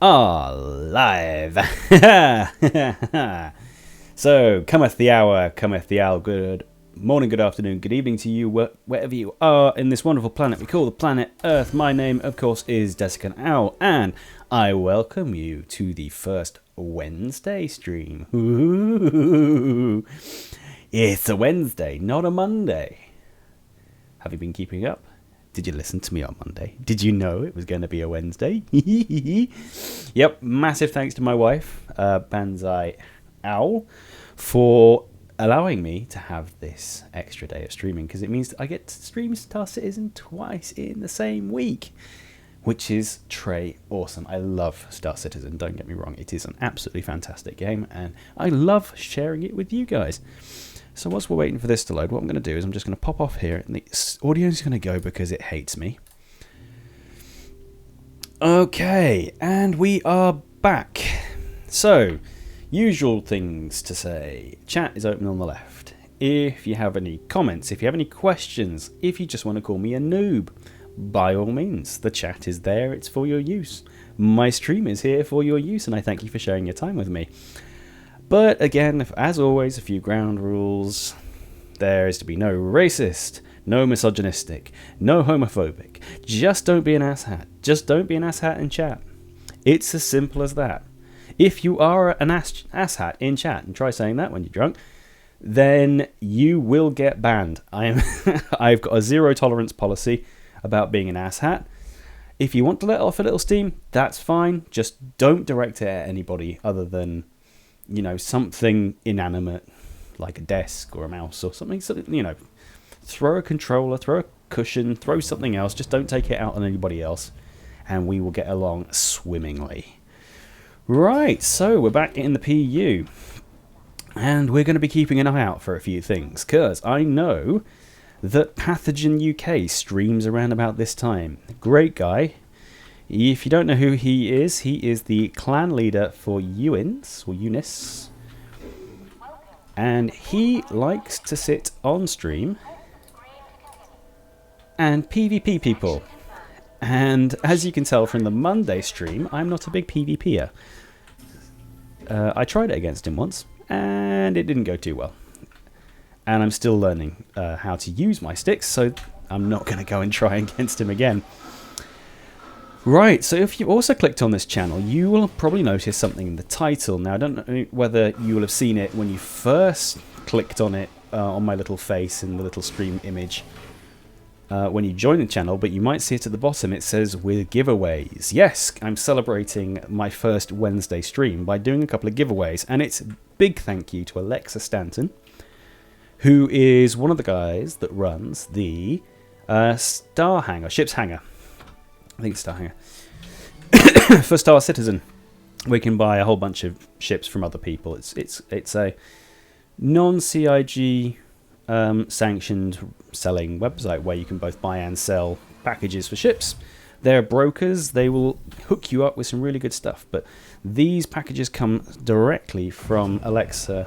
are live. So, cometh the hour, cometh the hour. Good morning, good afternoon, good evening to you, wherever you are in this wonderful planet we call the planet Earth. My name, of course, is Desiccan Owl, and I welcome you to the first Wednesday stream. Ooh. It's a Wednesday, not a Monday. Have you been keeping up? Did you listen to me on Monday? Did you know it was going to be a Wednesday? Yep, massive thanks to my wife, Banzai Owl, for allowing me to have this extra day of streaming, because it means that I get to stream Star Citizen twice in the same week, which is awesome. I love Star Citizen, don't get me wrong. It is an absolutely fantastic game, and I love sharing it with you guys. So whilst we're waiting for this to load, what I'm going to do is I'm just going to pop off here, and the audio is going to go because it hates me. Okay, and we are back. So, usual things to say. Chat is open on the left. If you have any comments, if you have any questions, if you just want to call me a noob, by all means, the chat is there. It's for your use. My stream is here for your use, and I thank you for sharing your time with me. But again, as always, a few ground rules. There is to be no racist, no misogynistic, no homophobic. Just don't be an asshat. Just don't be an asshat in chat. It's as simple as that. If you are an asshat in chat, and try saying that when you're drunk, then you will get banned. I've got a zero tolerance policy about being an asshat. If you want to let off a little steam, that's fine. Just don't direct it at anybody other than, you know, something inanimate like a desk or a mouse or something. So, you know, throw a controller, throw a cushion, throw something else. Just don't take it out on anybody else, and we will get along swimmingly. Right, so we're back in the PU, and we're going to be keeping an eye out for a few things, because I know that Pathogen UK streams around about this time. Great guy. If you don't know who he is the clan leader for Unis, and he likes to sit on stream and PvP people. And as you can tell from the Monday stream, I'm not a big PvPer. I tried it against him once, and it didn't go too well. And I'm still learning how to use my sticks, so I'm not going to go and try against him again. Right, so if you also clicked on this channel, you will probably notice something in the title. Now, I don't know whether you will have seen it when you first clicked on it, on my little face in the little stream image, when you join the channel, but you might see it at the bottom. It says, with giveaways. Yes, I'm celebrating my first Wednesday stream by doing a couple of giveaways, and it's a big thank you to Alexa Stanton, who is one of the guys that runs the ship's hangar. I think it's Star Hangar. For Star Citizen, we can buy a whole bunch of ships from other people. It's a non-CIG sanctioned selling website where you can both buy and sell packages for ships. They're brokers. They will hook you up with some really good stuff. But these packages come directly from Alexa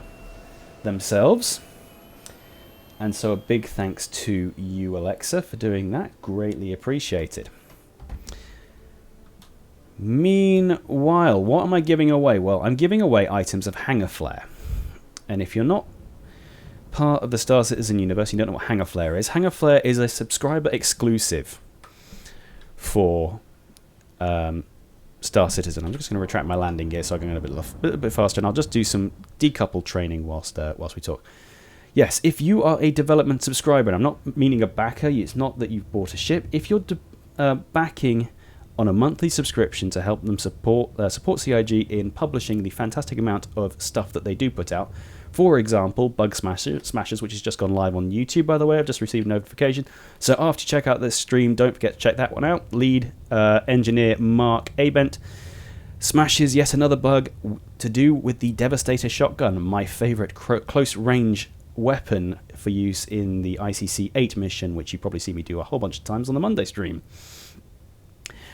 themselves. And so a big thanks to you, Alexa, for doing that. Greatly appreciated. Meanwhile, what am I giving away? Well, I'm giving away items of Hangar Flare. And if you're not part of the Star Citizen universe, you don't know what Hangar Flare is. Hangar Flare is a subscriber exclusive for Star Citizen. I'm just going to retract my landing gear so I can go a bit faster, and I'll just do some decoupled training whilst we talk. Yes, if you are a development subscriber, and I'm not meaning a backer, it's not that you've bought a ship. If you're backing on a monthly subscription to help them support CIG in publishing the fantastic amount of stuff that they do put out. For example, Bug Smashers, which has just gone live on YouTube, by the way. I've just received a notification. So after you check out this stream, don't forget to check that one out. Lead engineer Mark Abent smashes yet another bug to do with the Devastator shotgun, my favourite close-range weapon for use in the ICC 8 mission, which you probably see me do a whole bunch of times on the Monday stream,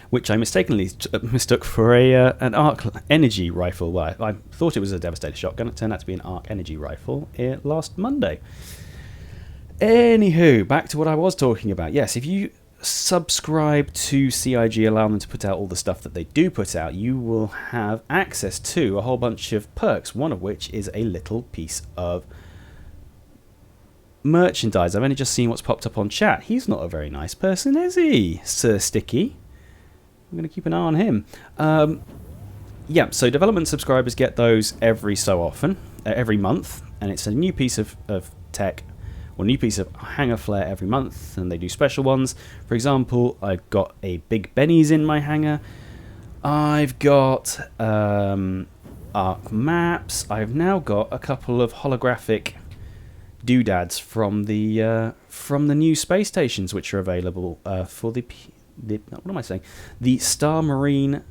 which I mistakenly mistook for an arc energy rifle. Well, I thought it was a Devastator shotgun. It turned out to be an arc energy rifle last Monday. Anywho, back to what I was talking about. Yes, if you subscribe to CIG, allow them to put out all the stuff that they do put out, you will have access to a whole bunch of perks, one of which is a little piece of merchandise. I've only just seen what's popped up on chat. He's not a very nice person, is he, Sir Sticky? I'm going to keep an eye on him. Yeah, so development subscribers get those every so often, every month, and it's a new piece of tech, or new piece of hanger flare every month, and they do special ones. For example, I've got a Big Bennies in my hanger. I've got arc maps. I've now got a couple of holographic doodads from the new space stations, which are available for the what am I saying? The Star Marine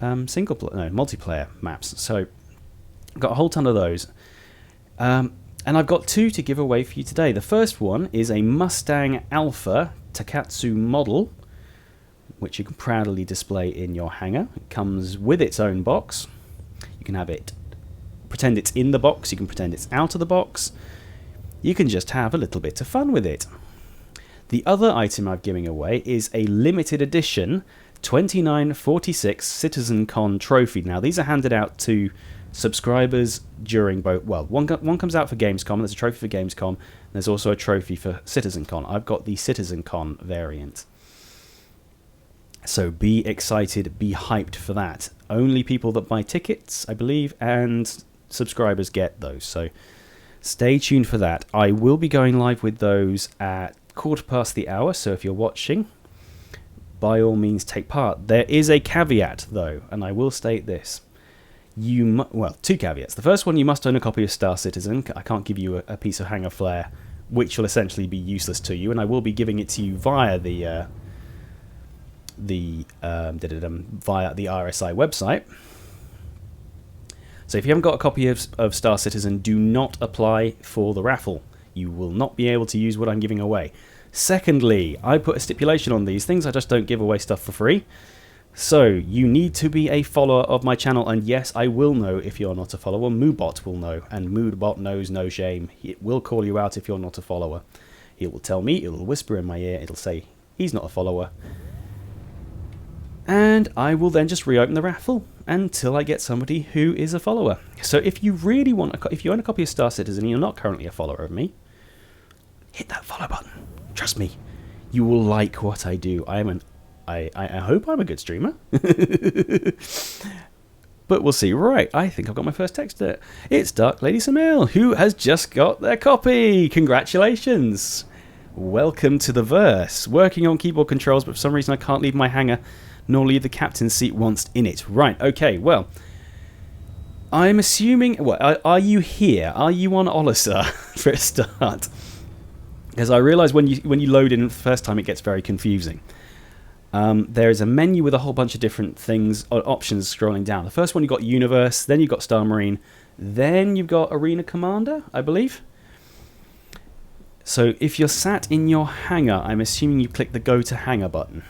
multiplayer maps. So I've got a whole ton of those. And I've got 2 to give away for you today. The first one is a Mustang Alpha Takatsu model, which you can proudly display in your hangar. It comes with its own box. You can have it pretend it's in the box, you can pretend it's out of the box. You can just have a little bit of fun with it. The other item I'm giving away is a limited edition 2946 CitizenCon trophy. Now, these are handed out to subscribers during both. Well, one comes out for Gamescom. There's a trophy for Gamescom. And there's also a trophy for CitizenCon. I've got the CitizenCon variant. So be excited, be hyped for that. Only people that buy tickets, I believe, and subscribers get those. So stay tuned for that. I will be going live with those at 1:15. So if you're watching, by all means take part. There is a caveat though, and I will state this. Well, 2 caveats. The first one, you must own a copy of Star Citizen. I can't give you a piece of hanger flare, which will essentially be useless to you, and I will be giving it to you via the RSI website. So if you haven't got a copy of Star Citizen, do not apply for the raffle. You will not be able to use what I'm giving away. Secondly, I put a stipulation on these things. I just don't give away stuff for free. So you need to be a follower of my channel, and yes, I will know if you're not a follower. Moobot will know, and Moobot knows no shame. It will call you out if you're not a follower. It will tell me, it will whisper in my ear, it'll say, he's not a follower. And I will then just reopen the raffle until I get somebody who is a follower. So if you really want, if you own a copy of Star Citizen and you're not currently a follower of me, hit that follow button. Trust me, you will like what I do. I hope I'm a good streamer. But we'll see. Right, I think I've got my first text. It's Dark Lady Samil, who has just got their copy. Congratulations. Welcome to the verse. Working on keyboard controls, but for some reason I can't leave my hangar, nor leave the captain's seat once in it. Right, okay, well, I'm assuming... Well, are you here? Are you on Olisar for a start? Because I realise when you load in the first time, it gets very confusing. There is a menu with a whole bunch of different things, options scrolling down. The first one, you've got Universe, then you've got Star Marine, then you've got Arena Commander, I believe. So if you're sat in your hangar, I'm assuming you click the Go to Hangar button.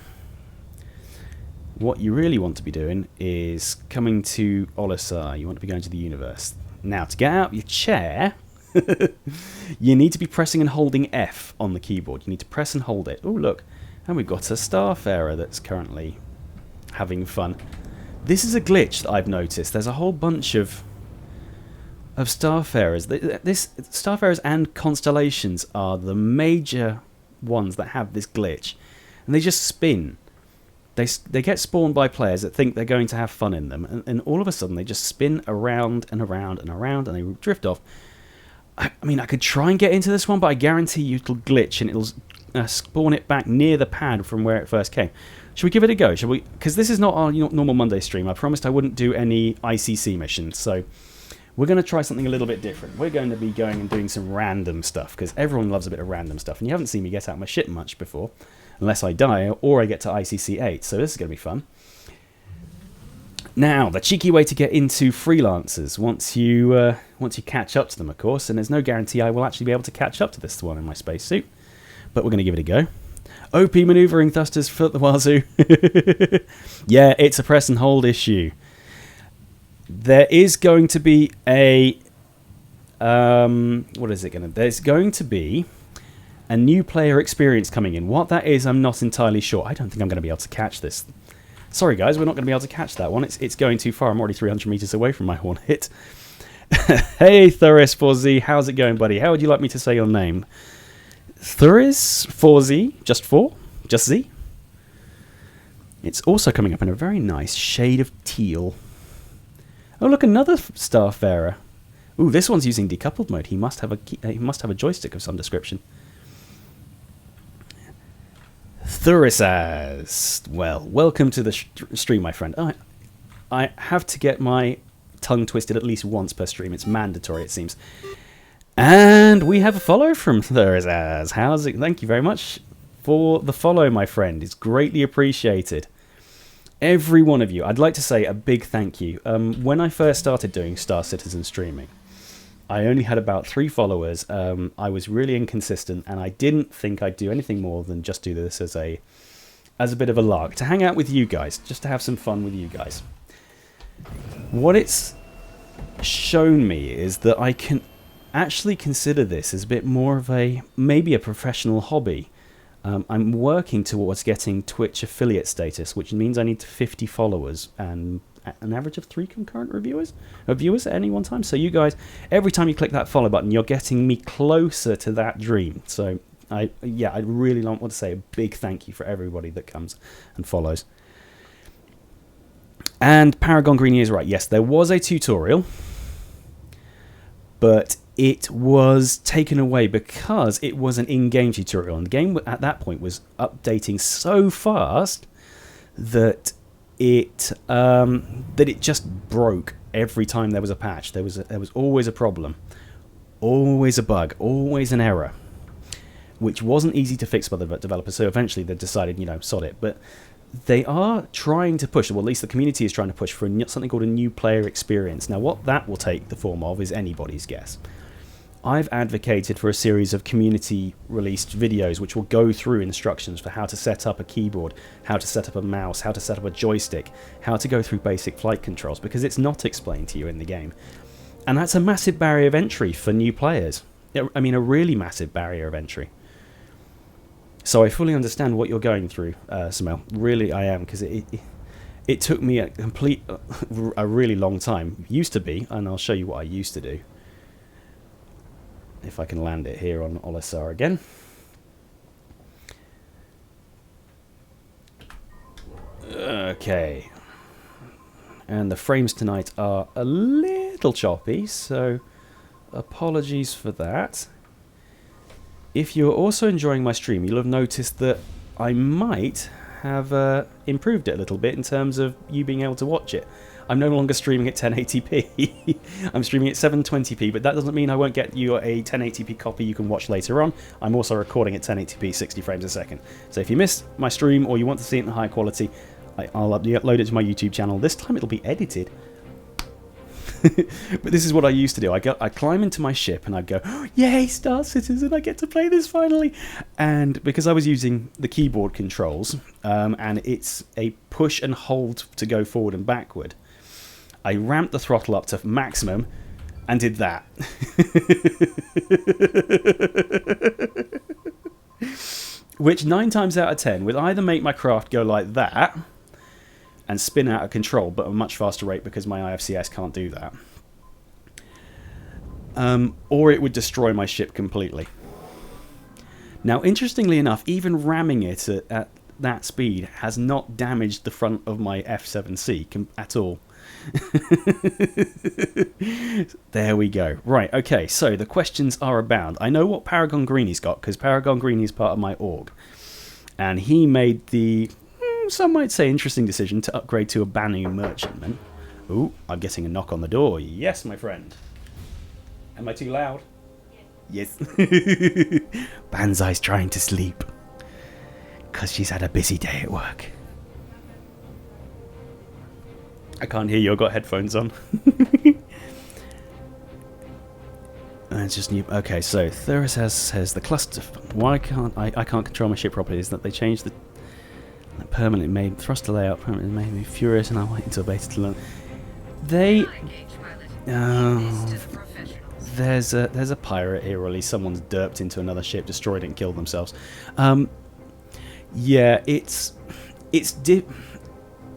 What you really want to be doing is coming to Olisar. You want to be going to the Universe. Now, to get out of your chair, you need to be pressing and holding F on the keyboard. You need to press and hold it. Oh, look. And we've got a Starfarer that's currently having fun. This is a glitch that I've noticed. There's a whole bunch of Starfarers. Starfarers and Constellations are the major ones that have this glitch. And they just spin. They get spawned by players that think they're going to have fun in them. And all of a sudden they just spin around and around and around and they drift off. I mean, I could try and get into this one, but I guarantee you it'll glitch and it'll... spawn it back near the pad from where it first came. Should we give it a go? Shall we? Because this is not our normal Monday stream. I promised I wouldn't do any ICC missions, so we're going to try something a little bit different. We're going to be going and doing some random stuff, because everyone loves a bit of random stuff, and you haven't seen me get out my shit much before, unless I die or I get to ICC 8, so this is going to be fun. Now, the cheeky way to get into freelancers, once you catch up to them, of course, and there's no guarantee I will actually be able to catch up to this one in my spacesuit. But we're going to give it a go. OP maneuvering thrusters for the wazoo. Yeah, it's a press and hold issue. There is going to be a... what is it going to... There's going to be A new player experience coming in. What that is, I'm not entirely sure. I don't think I'm going to be able to catch this. Sorry guys, we're not going to be able to catch that one. It's going too far. I'm already 300 meters away from my horn hit. Hey Thuris4Z, how's it going, buddy? How would you like me to say your name? Thuris4Z, just 4? Just Z? It's also coming up in a very nice shade of teal. Oh look, another Starfarer. Ooh, this one's using decoupled mode. He must have a joystick of some description. Thurisaz. Well, welcome to the stream, my friend. I have to get my tongue twisted at least once per stream. It's mandatory, it seems. And we have a follow from Thurisaz. How's it? Thank you very much for the follow, my friend. It's greatly appreciated. Every one of you. I'd like to say a big thank you. When I first started doing Star Citizen streaming, I only had about 3 followers. I was really inconsistent, and I didn't think I'd do anything more than just do this as a bit of a lark, to hang out with you guys, just to have some fun with you guys. What it's shown me is that I can actually consider this as a bit more of maybe a professional hobby. I'm working towards getting Twitch affiliate status, which means I need 50 followers and an average of 3 concurrent viewers at any one time. So you guys, every time you click that follow button, you're getting me closer to that dream. So I really want to say a big thank you for everybody that comes and follows. And Paragon Greenie is right. Yes, there was a tutorial, but it was taken away because it was an in-game tutorial, and the game at that point was updating so fast that it just broke every time there was a patch. There was always a problem, always a bug, always an error, which wasn't easy to fix by the developers. So eventually they decided, sod it. But they are trying to push, well, at least the community is trying to push for something called a new player experience. Now, what that will take the form of is anybody's guess. I've advocated for a series of community-released videos which will go through instructions for how to set up a keyboard, how to set up a mouse, how to set up a joystick, how to go through basic flight controls, because it's not explained to you in the game. And that's a massive barrier of entry for new players. I mean, a really massive barrier of entry. So I fully understand what you're going through, Samel. Really, I am, because it took me a really long time. Used to be, and I'll show you what I used to do. If I can land it here on Olisar again. Okay. And the frames tonight are a little choppy, so apologies for that. If you're also enjoying my stream, you'll have noticed that I might have improved it a little bit in terms of you being able to watch it. I'm no longer streaming at 1080p. I'm streaming at 720p, but that doesn't mean I won't get you a 1080p copy you can watch later on. I'm also recording at 1080p, 60 frames a second. So if you missed my stream or you want to see it in high quality, I'll upload it to my YouTube channel. This time it'll be edited. But this is what I used to do. I'd climb into my ship and I'd go, oh, yay, Star Citizen, I get to play this finally. And because I was using the keyboard controls, and it's a push and hold to go forward and backward, I ramped the throttle up to maximum and did that. Which 9 times out of 10 would either make my craft go like that and spin out of control, but at a much faster rate because my IFCS can't do that. Or it would destroy my ship completely. Now, interestingly enough, even ramming it at that speed has not damaged the front of my F7C at all. There we go. Right, okay, so the questions are abound. I know what Paragon Greenie's got, because Paragon Greenie is part of my org. And he made the, some might say, interesting decision to upgrade to a Banu merchantman. Ooh, I'm getting a knock on the door. Yes, my friend. Am I too loud? Yes. Banzai's trying to sleep, because she's had a busy day at work. I can't hear you, I've got headphones on. It's just new. Okay, so Thuris says the cluster. Why can't I can't control my ship properly? Is that they changed the permanently made thruster layout permanently made me furious, and I wait until beta to learn. there's a pirate here, or at least someone's derped into another ship, destroyed it, and killed themselves. Yeah,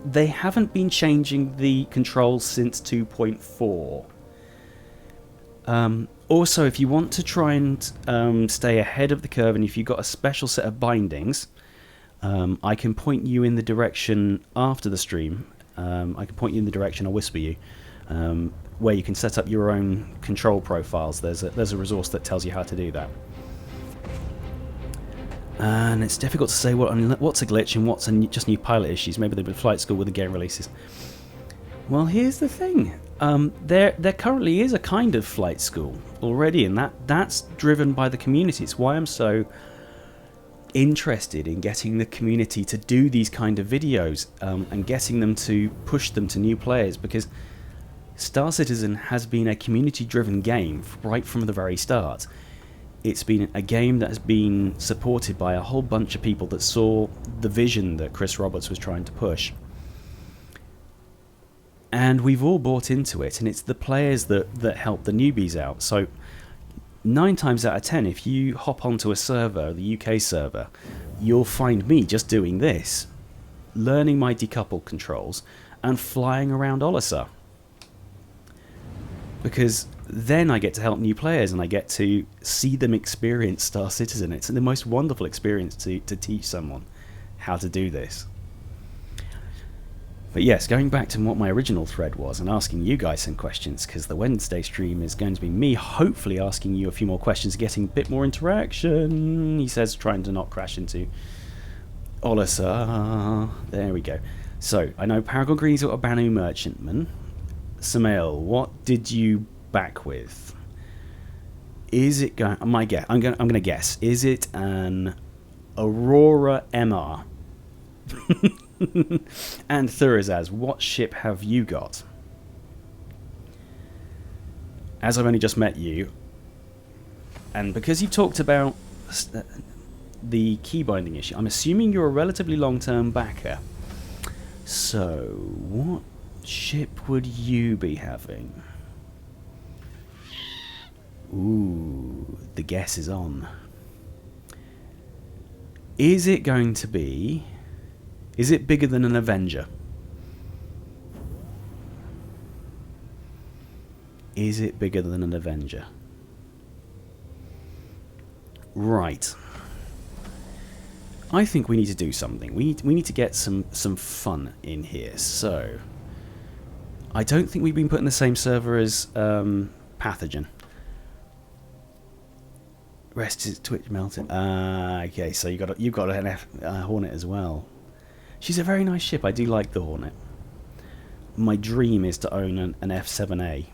they haven't been changing the controls since 2.4. Also, if you want to try and stay ahead of the curve, and if you've got a special set of bindings, I can point you in the direction after the stream. I can point you in the direction, I'll whisper you, where you can set up your own control profiles. There's a resource that tells you how to do that. And it's difficult to say what's a glitch and what's just new pilot issues. Maybe they've been flight school with the game releases. Well, here's the thing. There currently is a kind of flight school already, and that's driven by the community. It's why I'm so interested in getting the community to do these kind of videos, and getting them to push them to new players, because Star Citizen has been a community-driven game right from the very start. It's been a game that has been supported by a whole bunch of people that saw the vision that Chris Roberts was trying to push. And we've all bought into it, and it's the players that help the newbies out. So 9 times out of 10, if you hop onto a server, the UK server, you'll find me just doing this, learning my decouple controls and flying around Olisar. Because then I get to help new players and I get to see them experience Star Citizen. It's the most wonderful experience to teach someone how to do this. But yes, going back to what my original thread was and asking you guys some questions, because the Wednesday stream is going to be me hopefully asking you a few more questions, getting a bit more interaction. He says trying to not crash into Olisar. There we go. So, I know Paragon Green's got a Banu Merchantman. Samael, what did you back with? Is it going? I'm gonna guess. Is it an Aurora MR? And Thurizaz, what ship have you got? As I've only just met you, and because you've talked about the key binding issue, I'm assuming you're a relatively long-term backer. So, what ship would you be having? Ooh, the guess is on. Is it going to be... Is it bigger than an Avenger? Is it bigger than an Avenger? Right. I think we need to do something. We need to get some fun in here. So, I don't think we've been put in the same server as Pathogen. Rest is Twitch melted. Okay, so you've got an Hornet as well. She's a very nice ship. I do like the Hornet. My dream is to own an F7A.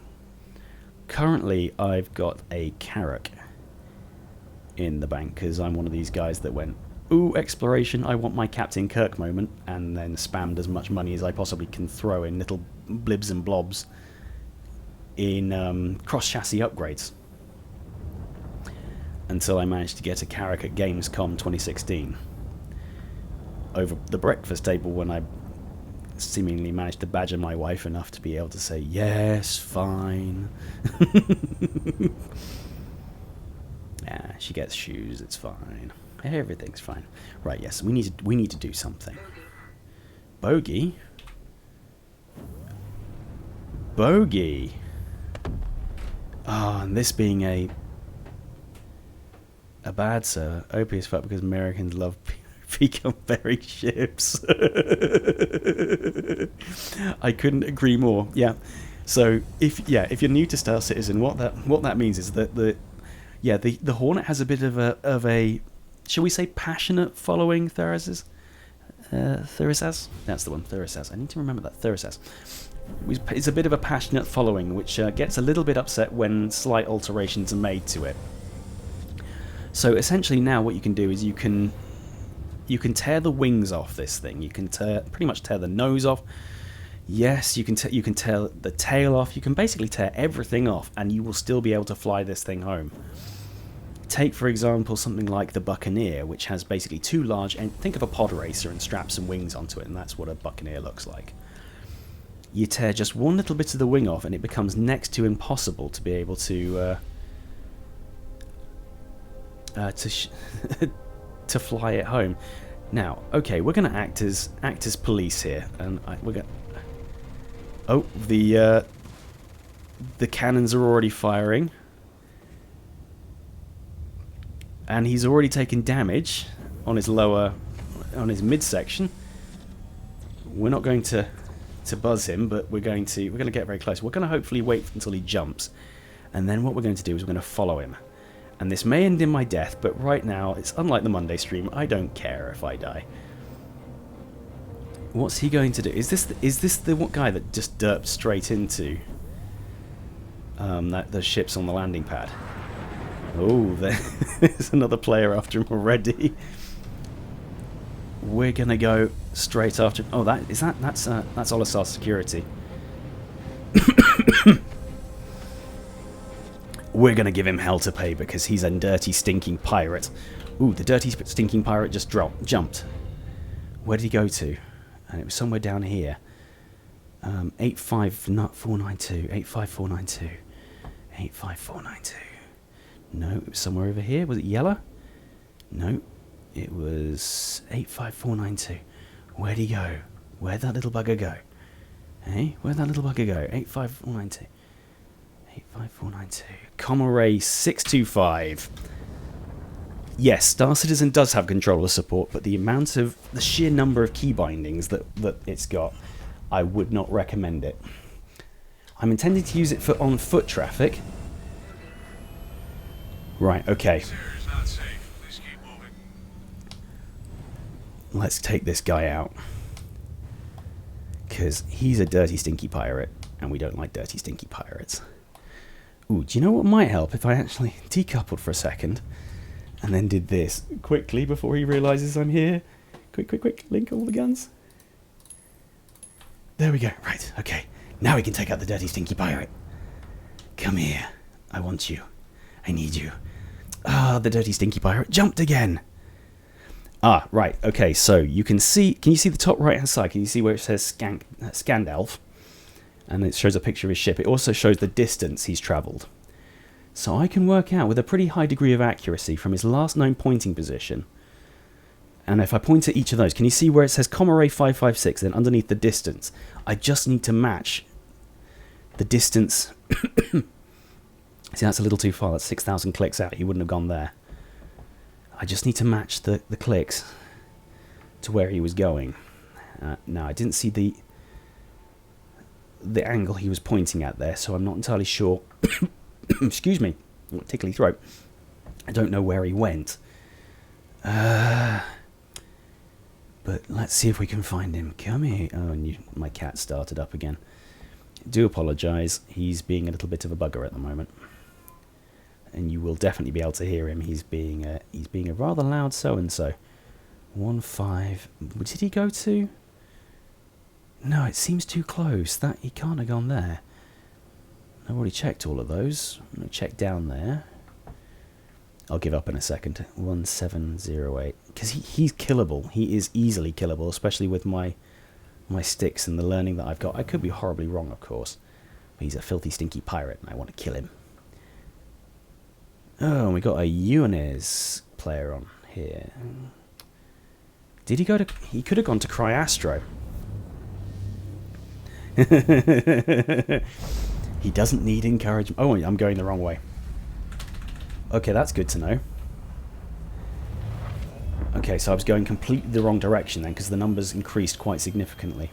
Currently, I've got a Carrack in the bank because I'm one of these guys that went, ooh, exploration, I want my Captain Kirk moment, and then spammed as much money as I possibly can throw in little blibs and blobs in cross-chassis upgrades. Until I managed to get a Carrack at Gamescom 2016. Over the breakfast table when I seemingly managed to badger my wife enough to be able to say, yes, fine. Yeah, she gets shoes, it's fine. Everything's fine. Right, yes, we need to do something. Bogey? Bogey! Ah, and this being a bad sir, OP as fuck because Americans love become very ships. I couldn't agree more. Yeah. So if you're new to Star Citizen, what that means is that the Hornet has a bit of a shall we say passionate following. Thurizaz? That's the one. Thurizaz. I need to remember that. Thurizaz. It's a bit of a passionate following, which gets a little bit upset when slight alterations are made to it. So essentially now what you can do is you can tear the wings off this thing. You can pretty much tear the nose off. Yes, you can tear the tail off. You can basically tear everything off, and you will still be able to fly this thing home. Take, for example, something like the Buccaneer, which has basically two large... And think of a pod racer and strap some wings onto it, and that's what a Buccaneer looks like. You tear just one little bit of the wing off, and it becomes next to impossible to be able to to fly it home. Now, okay, we're going to act as police here, and we're going. Oh, the cannons are already firing, and he's already taken damage on his midsection. We're not going to buzz him, but we're going to get very close. We're going to hopefully wait until he jumps, and then what we're going to do is we're going to follow him. And this may end in my death, but right now, it's unlike the Monday stream. I don't care if I die. What's he going to do? Is this the guy that just derped straight into the ships on the landing pad? Oh, there's another player after him already. We're gonna go straight after. Oh, that's Olisar security. We're going to give him hell to pay because he's a dirty, stinking pirate. Ooh, the dirty, stinking pirate just jumped. Where did he go to? And it was somewhere down here. 85492. 85492. 85492. No, it was somewhere over here. Was it yellow? No, it was 85492. Where'd he go? Where'd that little bugger go? Hey, where'd that little bugger go? 85492. 85492. Comm Array 625. Yes, Star Citizen does have controller support, but the sheer number of key bindings that it's got, I would not recommend it. I'm intending to use it for on-foot traffic. Right, okay. Let's take this guy out. Because he's a dirty, stinky pirate, and we don't like dirty, stinky pirates. Ooh, do you know what might help if I actually decoupled for a second and then did this quickly before he realizes I'm here? Quick, link all the guns. There we go. Right, okay. Now we can take out the dirty, stinky pirate. Come here. I want you. I need you. Ah, the dirty, stinky pirate jumped again. Ah, right. Okay, so you can see... Can you see the top right-hand side? Can you see where it says Scandalf? And it shows a picture of his ship. It also shows the distance he's travelled. So I can work out with a pretty high degree of accuracy from his last known pointing position. And if I point at each of those, can you see where it says Comm Array 556, then underneath the distance? I just need to match the distance. See, that's a little too far. That's 6,000 clicks out. He wouldn't have gone there. I just need to match the clicks to where he was going. No, I didn't see the angle he was pointing at there, so I'm not entirely sure. Excuse me, tickly throat. I don't know where he went. But let's see if we can find him. Come here. Oh, and my cat started up again. Do apologise. He's being a little bit of a bugger at the moment, and you will definitely be able to hear him. He's being a rather loud so-and-so. 15. Did he go to? No, it seems too close. That he can't have gone there. I've already checked all of those. I'm going to check down there. I'll give up in a second. 1708. Because he's killable. He is easily killable, especially with my sticks and the learning that I've got. I could be horribly wrong, of course. But he's a filthy, stinky pirate, and I want to kill him. Oh, and we got a Unis player on here. Did he go to... He could have gone to Cryastro. He doesn't need encouragement. Oh, I'm going the wrong way. Okay, that's good to know. Okay, so I was going completely the wrong direction then, because the numbers increased quite significantly.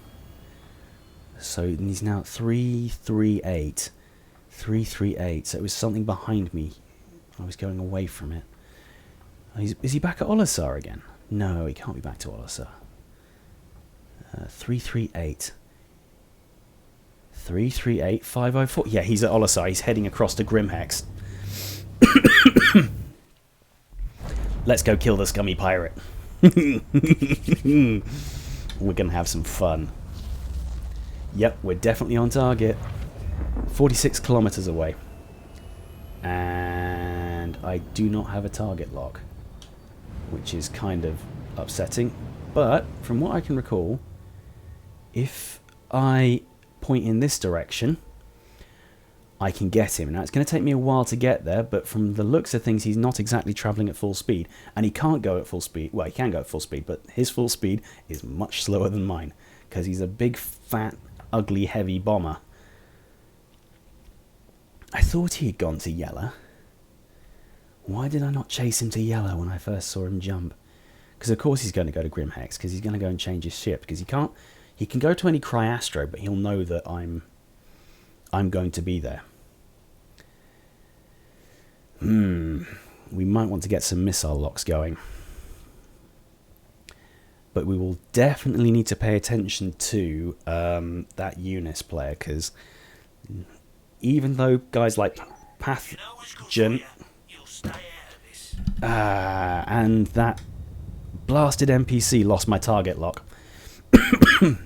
So he's now at 338. 338. So it was something behind me. I was going away from it. Is he back at Olisar again? No, he can't be back to Olisar. 338. 338 504. Yeah, he's at Olisar. He's heading across to Grimhex. Let's go kill the scummy pirate. We're going to have some fun. Yep, we're definitely on target. 46 kilometers away. And I do not have a target lock, which is kind of upsetting. But from what I can recall, if I point in this direction, I can get him. Now, it's going to take me a while to get there, but from the looks of things, he's not exactly travelling at full speed, and he can't go at full speed. Well, he can go at full speed, but his full speed is much slower than mine, because he's a big, fat, ugly, heavy bomber. I thought he had gone to Yellow. Why did I not chase him to Yellow when I first saw him jump? Because of course he's going to go to Grimhex, because he's going to go and change his ship, because he can't. He can go to any Cryastro, but he'll know that I'm going to be there. We might want to get some missile locks going. But we will definitely need to pay attention to that Eunice player, because even though guys like Pathogen and that blasted NPC lost my target lock.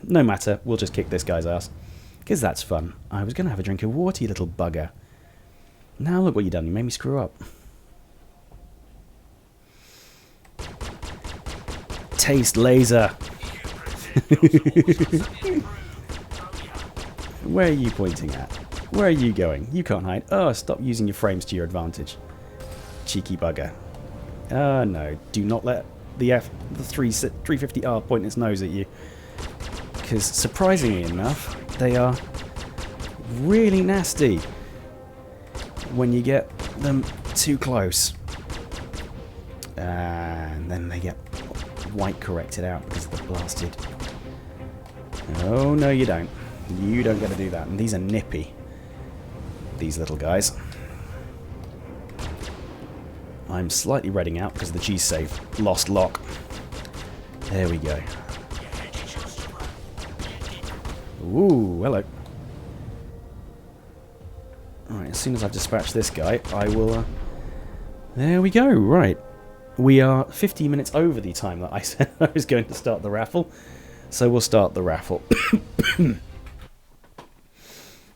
No matter, we'll just kick this guy's ass. Because that's fun. I was going to have a drink of water, you little bugger. Now look what you done, you made me screw up. Taste laser. Where are you pointing at? Where are you going? You can't hide. Oh, stop using your frames to your advantage. Cheeky bugger. No, do not let the 350R point its nose at you. Because surprisingly enough, they are really nasty when you get them too close. And then they get white corrected out because of the blasted. Oh, no, you don't. You don't get to do that. And these are nippy, these little guys. I'm slightly redding out because of the G-save. Lost lock. There we go. Ooh, hello. Alright, as soon as I've dispatched this guy, I will... There we go, right. We are 15 minutes over the time that I said I was going to start the raffle. So we'll start the raffle.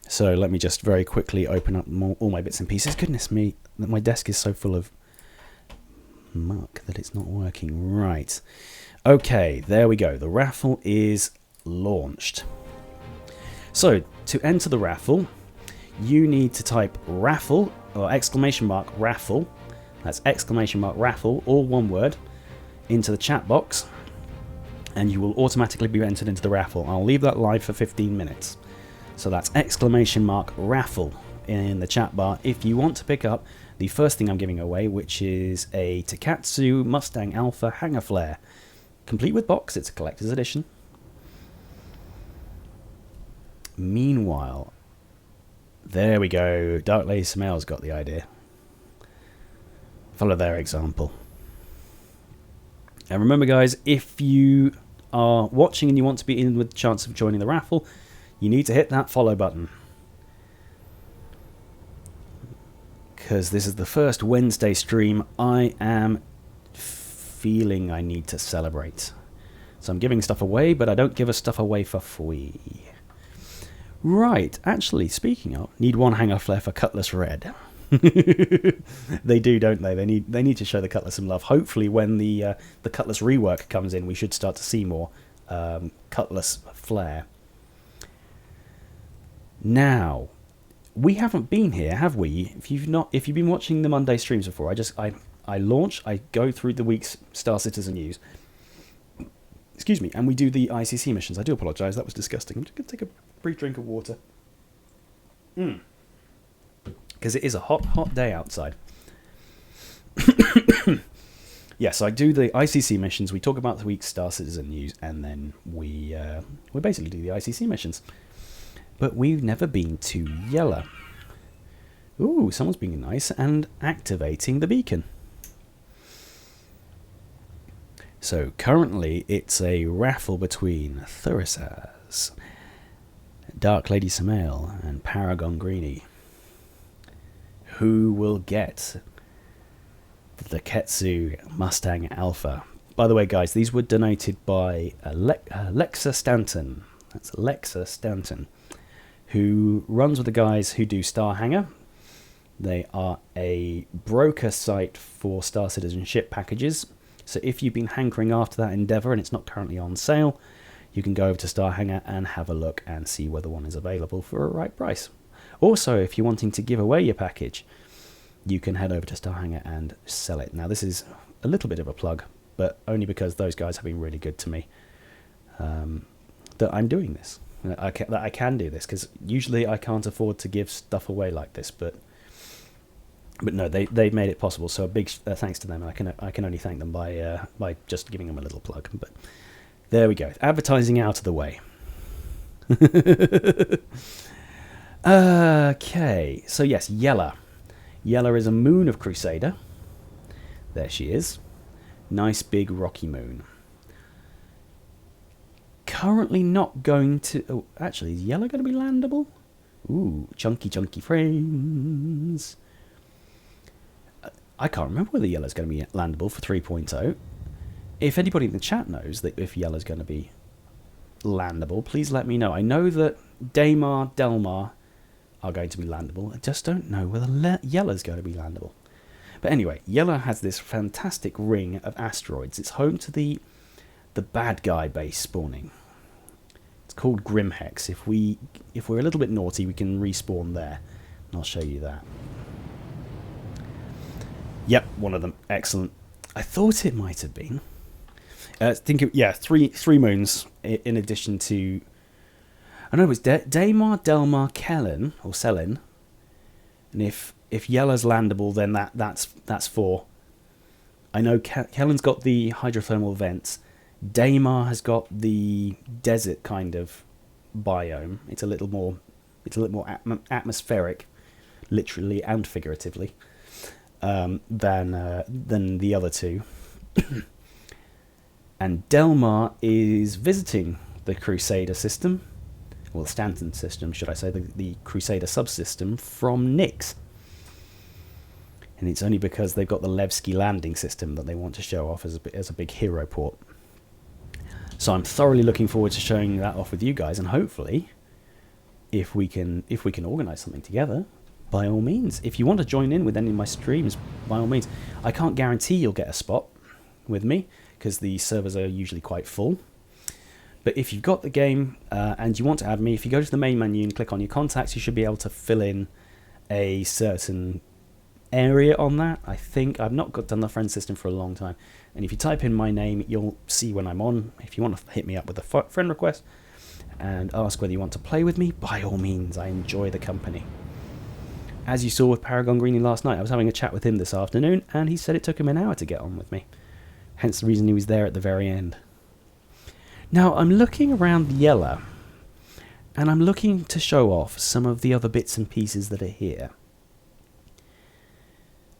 So let me just very quickly open up all my bits and pieces. Goodness me, my desk is so full of muck that it's not working. Right. Okay, there we go. The raffle is launched. So, to enter the raffle, you need to type raffle, or exclamation mark raffle, that's exclamation mark raffle, all one word, into the chat box, and you will automatically be entered into the raffle. I'll leave that live for 15 minutes. So that's exclamation mark raffle in the chat bar if you want to pick up the first thing I'm giving away, which is a Takatsu Mustang Alpha Hangar Flare. Complete with box, it's a collector's edition. Meanwhile, there we go. Dark Lady Samael's got the idea. Follow their example. And remember, guys, if you are watching and you want to be in with the chance of joining the raffle, you need to hit that follow button. Because this is the first Wednesday stream I am feeling I need to celebrate. So I'm giving stuff away, but I don't give us stuff away for free. Right, actually, speaking of, need one hangar flare for Cutlass Red. They do, don't they? They need to show the Cutlass some love. Hopefully, when the Cutlass rework comes in, we should start to see more Cutlass flare. Now, we haven't been here, have we? If you've been watching the Monday streams before, I launch, I go through the week's Star Citizen news. Excuse me, and we do the ICC missions. I do apologise, that was disgusting. I'm just going to take a brief drink of water. Because it is a hot, hot day outside. Yes, I do the ICC missions. We talk about the week's Star Citizen news, and then we basically do the ICC missions. But we've never been to Yella. Ooh, someone's being nice and activating the beacon. So currently it's a raffle between Thurisaz, Dark Lady Samael, and Paragon Greenie. Who will get the Ketsu Mustang Alpha? By the way, guys, these were donated by Alexa Stanton. That's Alexa Stanton, who runs with the guys who do Star Hangar. They are a broker site for Star Citizen ship packages. So if you've been hankering after that endeavour and it's not currently on sale, you can go over to Star Hangar and have a look and see whether one is available for a right price. Also, if you're wanting to give away your package, you can head over to Starhanger and sell it. Now, this is a little bit of a plug, but only because those guys have been really good to me, that I'm doing this. That I can do this, because usually I can't afford to give stuff away like this, but no, they've made it possible. So a big thanks to them. I can only thank them by just giving them a little plug. But there we go, advertising out of the way. Okay, so yes, Yella. Yella is a moon of Crusader. There she is. Nice big rocky moon. Currently not going to... Oh, actually, is Yella going to be landable? Ooh, chunky frames. I can't remember whether Yella's going to be landable for 3.0. If anybody in the chat knows that if Yella's going to be landable, please let me know. I know that Daymar, Delmar are going to be landable. I just don't know whether Yella's going to be landable. But anyway, Yella has this fantastic ring of asteroids. It's home to the bad guy base spawning. It's called Grimhex. If we're a little bit naughty, we can respawn there. And I'll show you that. Yep, one of them. Excellent. I thought it might have been. Three moons in addition to... I know it was Daymar, Delmar, Kellen, or Selin. And if Yella's landable, then that's 4. I know Kellen's got the hydrothermal vents. Daymar has got the desert kind of biome. It's a little more atmospheric, literally and figuratively, than the other 2. And Delmar is visiting the Crusader system, well, the Stanton system, should I say, the Crusader subsystem from Nyx. And it's only because they've got the Levski landing system that they want to show off as a big hero port. So I'm thoroughly looking forward to showing that off with you guys, and hopefully, if we can organise something together, by all means. If you want to join in with any of my streams, by all means. I can't guarantee you'll get a spot with me, because the servers are usually quite full. But if you've got the game and you want to add me, if you go to the main menu and click on your contacts, you should be able to fill in a certain area on that. I think I've not done the friend system for a long time, and if you type in my name, you'll see when I'm on. If you want to hit me up with a friend request and ask whether you want to play with me, by all means. I enjoy the company. As you saw with Paragon Greeny last night, I was having a chat with him this afternoon, and he said it took him an hour to get on with me. Hence the reason he was there at the very end. Now, I'm looking around Yella, and I'm looking to show off some of the other bits and pieces that are here.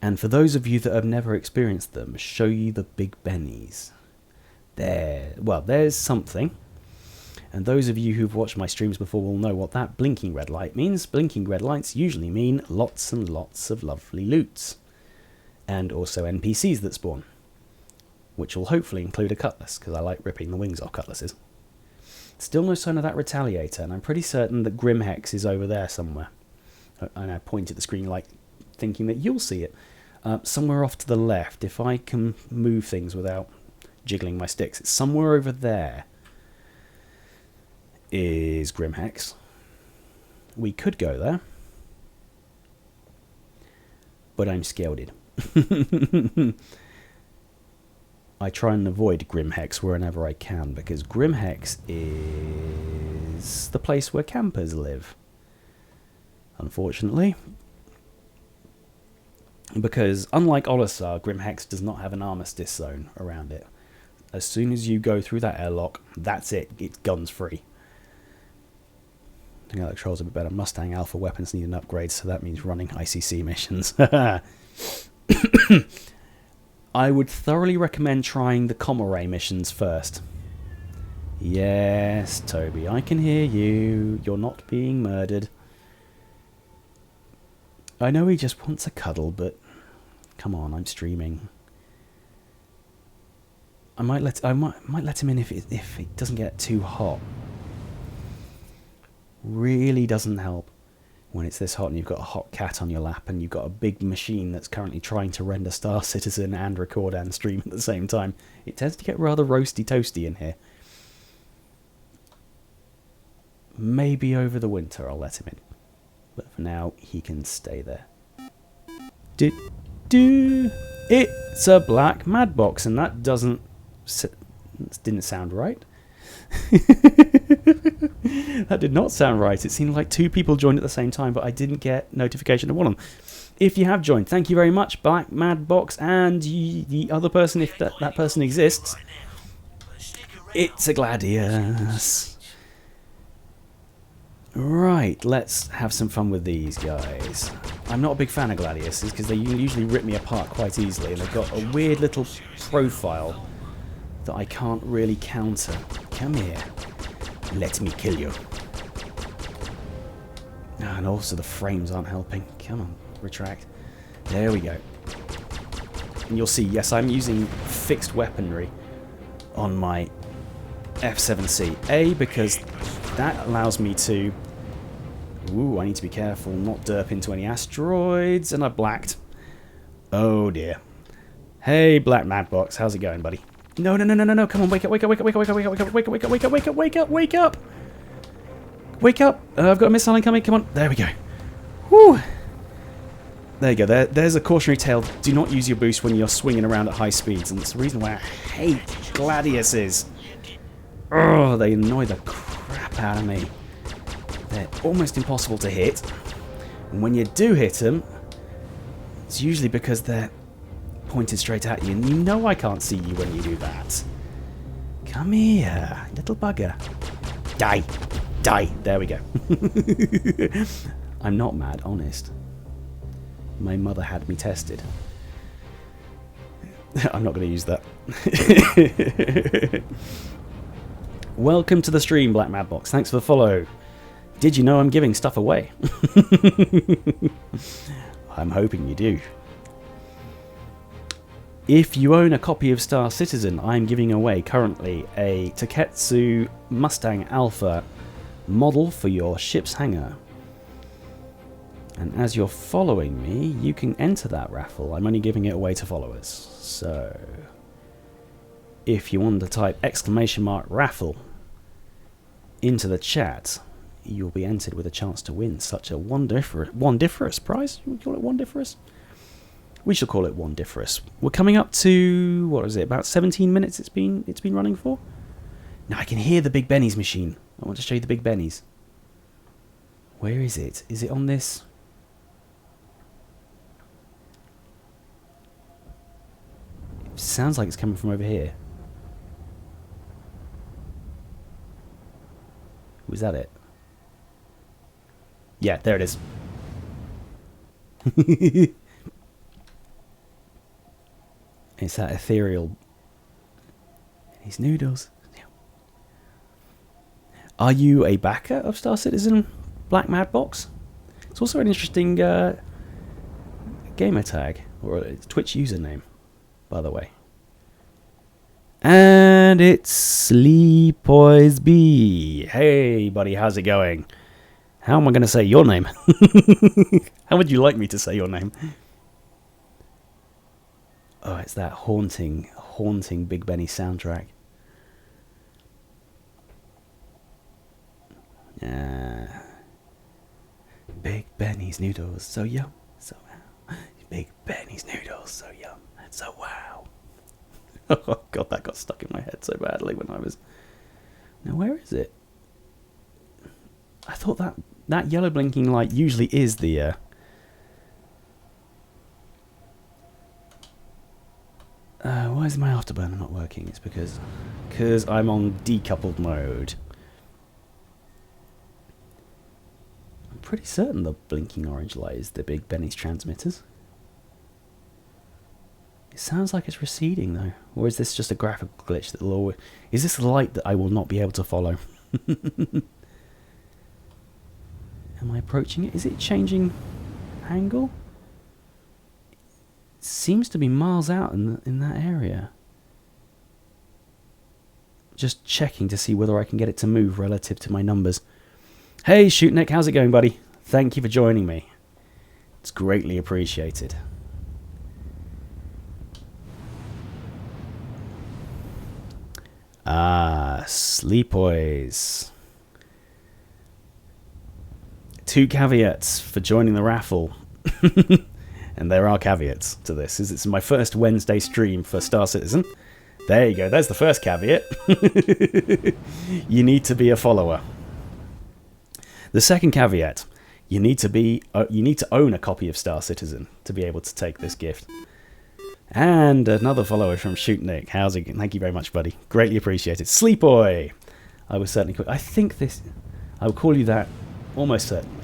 And for those of you that have never experienced them, show you the Big Bennies. There's something. And those of you who've watched my streams before will know what that blinking red light means. Blinking red lights usually mean lots and lots of lovely loots. And also NPCs that spawn. Which will hopefully include a cutlass, because I like ripping the wings off cutlasses. Still no sign of that Retaliator, and I'm pretty certain that Grimhex is over there somewhere. And I point at the screen like thinking that you'll see it. Somewhere off to the left, if I can move things without jiggling my sticks. It's somewhere over there is Grimhex. We could go there, but I'm scared. I try and avoid Grimhex wherever I can, because Grimhex is the place where campers live. Unfortunately. Because unlike Olisar, Grimhex does not have an armistice zone around it. As soon as you go through that airlock, that's it. It's guns free. I think that controls a bit better. Mustang Alpha weapons need an upgrade, so that means running ICC missions. I would thoroughly recommend trying the Comm Array missions first. Yes, Toby, I can hear you. You're not being murdered. I know he just wants a cuddle, but come on, I'm streaming. I might let him in if it doesn't get too hot. Really doesn't help when it's this hot and you've got a hot cat on your lap and you've got a big machine that's currently trying to render Star Citizen and record and stream at the same time. It tends to get rather roasty toasty in here. Maybe over the winter I'll let him in. But for now, he can stay there. It's a black mad box, and that didn't sound right. That did not sound right. It seemed like two people joined at the same time, but I didn't get notification of one of them. If you have joined, thank you very much, Black Mad Box, and the other person, if that person exists. It's a Gladius. Right, let's have some fun with these guys. I'm not a big fan of Gladiuses because they usually rip me apart quite easily, and they've got a weird little profile that I can't really counter. Come here. Let me kill you. And also the frames aren't helping. Come on, retract. There we go. And you'll see, yes, I'm using fixed weaponry on my F7C. A, because that allows me to... Ooh, I need to be careful not derp into any asteroids, and I blacked. Oh dear. Hey, Black Madbox, how's it going, buddy? No, come on, wake up. I've got a missile incoming, come on. There we go. Whew. There you go, there's a cautionary tale. Do not use your boost when you're swinging around at high speeds, and that's the reason why I hate Gladiuses. Oh, they annoy the crap out of me. They're almost impossible to hit. And when you do hit them, it's usually because they're pointed straight at you, and you know I can't see you when you do that. Come here, little bugger. Die. There we go. I'm not mad, honest. My mother had me tested. I'm not going to use that. Welcome to the stream, Black Madbox. Thanks for the follow. Did you know I'm giving stuff away? I'm hoping you do. If you own a copy of Star Citizen, I'm giving away currently a Taketsu Mustang Alpha model for your ship's hangar. And as you're following me, you can enter that raffle. I'm only giving it away to followers. So, if you want to type !raffle into the chat, you'll be entered with a chance to win such a wondiferous prize. You call it wondiferous? We shall call it wondiferous. We're coming up to, what is it, about 17 minutes it's been running for? Now I can hear the Big Bennies machine. I want to show you the Big Bennies. Where is it? Is it on this? It sounds like it's coming from over here. Was that it? Yeah, there it is. It's that ethereal. These noodles. Are you a backer of Star Citizen, Black Madbox? It's also an interesting gamer tag, or a Twitch username, by the way. And it's Sleepoys B. Hey, buddy, how's it going? How am I going to say your name? How would you like me to say your name? Oh, it's that haunting Big Benny soundtrack. Big Benny's noodles, so yum, so wow. Big Benny's noodles, so yum, so wow. Oh god, that got stuck in my head so badly when I was... Now where is it? I thought that yellow blinking light usually is the... why is my afterburner not working? It's because I'm on decoupled mode. I'm pretty certain the blinking orange light is the Big Benny's transmitters. It sounds like it's receding though. Or is this just a graphical glitch that will always... Is this a light that I will not be able to follow? Am I approaching it? Is it changing angle? It seems to be miles out in that area. Just checking to see whether I can get it to move relative to my numbers. Hey Shootnik, how's it going, buddy? Thank you for joining me. It's greatly appreciated. Sleepoys. 2 caveats for joining the raffle. And there are caveats to this. It's my first Wednesday stream for Star Citizen. There you go. There's the first caveat. You need to be a follower. The second caveat, you need to own a copy of Star Citizen to be able to take this gift. And another follower from Shoot Nick. How's it? Thank you very much, buddy. Greatly appreciated. Sleepoy. I will certainly. I think this. I will call you that almost certainly.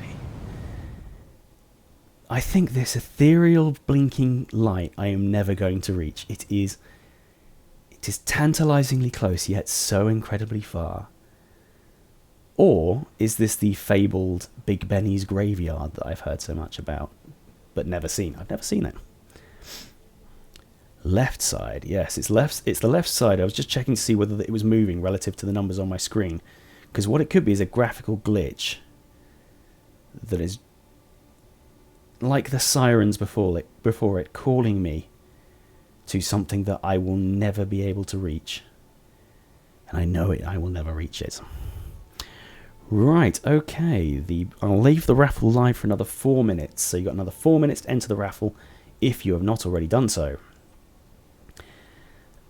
I think this ethereal blinking light I am never going to reach. It is tantalizingly close, yet so incredibly far. Or is this the fabled Big Bennies graveyard that I've heard so much about, but never seen? I've never seen it. Left side, yes, it's the left side. I was just checking to see whether it was moving relative to the numbers on my screen, because what it could be is a graphical glitch that is like the sirens before it calling me to something that I will never be able to reach. And I know it, I will never reach it. Right, okay, I'll leave the raffle live for another 4 minutes, so you've got another 4 minutes to enter the raffle if you have not already done so.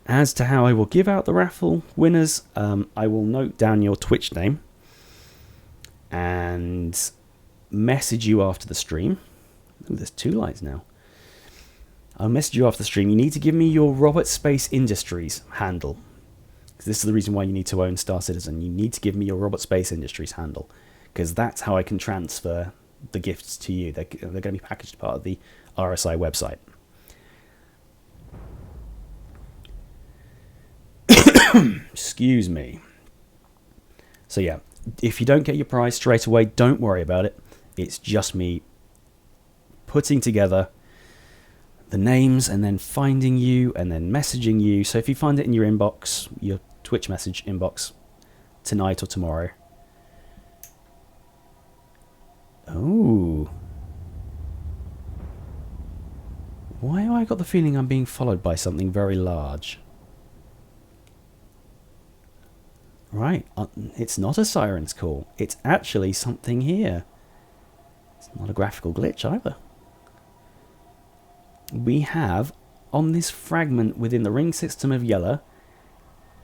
As to how I will give out the raffle winners, I will note down your Twitch name and message you after the stream. Ooh, there's 2 lights now. I'll message you after the stream. You need to give me your Robert Space Industries handle. Because this is the reason why you need to own Star Citizen. You need to give me your Robert Space Industries handle. Because that's how I can transfer the gifts to you. They're going to be packaged as part of the RSI website. Excuse me. So yeah, if you don't get your prize straight away, don't worry about it. It's just me putting together the names and then finding you and then messaging you. So if you find it in your inbox, your Twitch message inbox tonight or tomorrow. Oh. Why have I got the feeling I'm being followed by something very large? Right, it's not a siren's call. It's actually something here. It's not a graphical glitch either. We have, on this fragment within the ring system of Yellow,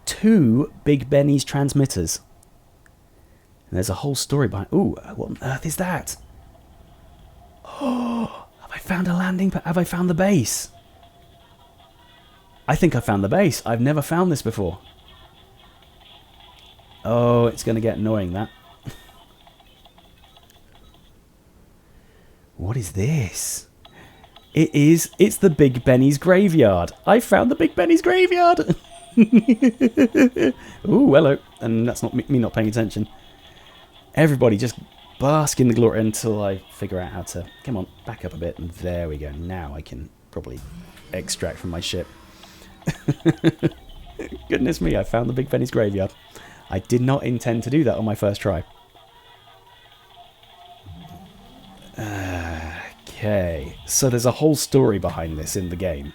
2 Big Bennies transmitters. And there's a whole story behind... Ooh, what on earth is that? Oh, have I found a landing... Have I found the base? I think I found the base. I've never found this before. Oh, it's going to get annoying, that. What is this? It's the Big Bennies graveyard. I found the Big Bennies graveyard. Ooh, hello. And that's not me not paying attention. Everybody just bask in the glory until I figure out how to... Come on, back up a bit. And there we go. Now I can probably extract from my ship. Goodness me, I found the Big Bennies graveyard. I did not intend to do that on my first try. Okay, so there's a whole story behind this in the game.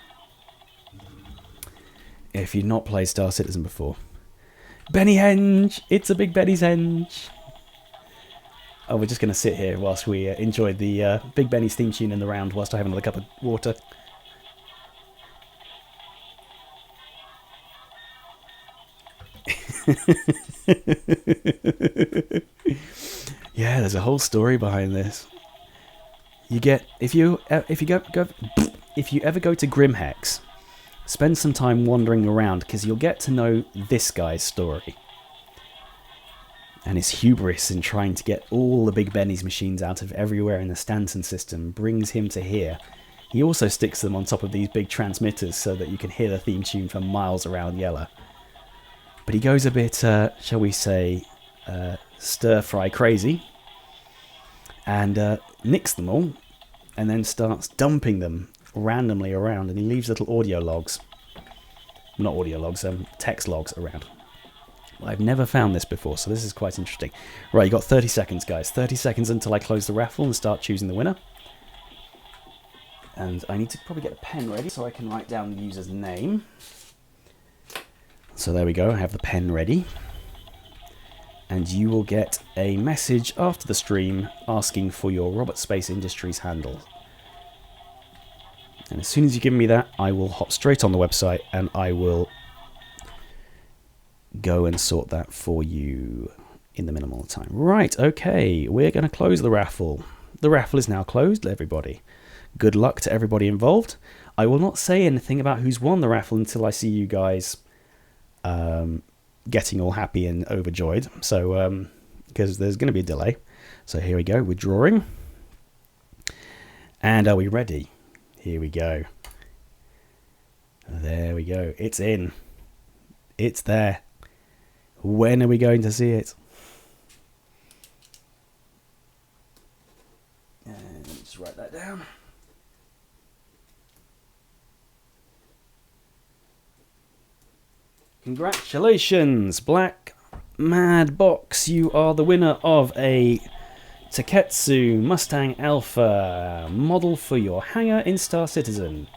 If you've not played Star Citizen before. Benny Henge! It's a Big Benny's Henge! Oh, we're just going to sit here whilst we enjoy the Big Benny's theme tune in the round whilst I have another cup of water. Yeah, there's a whole story behind this. You get if you ever go to Grimhex, spend some time wandering around because you'll get to know this guy's story and his hubris in trying to get all the Big Bennies machines out of everywhere in the Stanton system brings him to here. He also sticks them on top of these big transmitters so that you can hear the theme tune for miles around Yellow. But he goes a bit, shall we say, stir-fry crazy, and nicks them all, and then starts dumping them randomly around, and he leaves little audio logs. Not audio logs, text logs around. I've never found this before, so this is quite interesting. Right, you got 30 seconds, guys. 30 seconds until I close the raffle and start choosing the winner. And I need to probably get a pen ready so I can write down the user's name. So there we go, I have the pen ready. and you will get a message after the stream asking for your Robert Space Industries handle. And as soon as you give me that, I will hop straight on the website and I will go and sort that for you in the minimal time. Right, okay, we're going to close the raffle. The raffle is now closed, everybody. Good luck to everybody involved. I will not say anything about who's won the raffle until I see you guys getting all happy and overjoyed. So, because there's going to be a delay. So here we go, we're drawing. And are we ready? Here we go. There we go. It's in. It's there. When are we going to see it? And just write that down. Congratulations, Black Mad Box. You are the winner of a Taketsu Mustang Alpha model for your hangar in Star Citizen.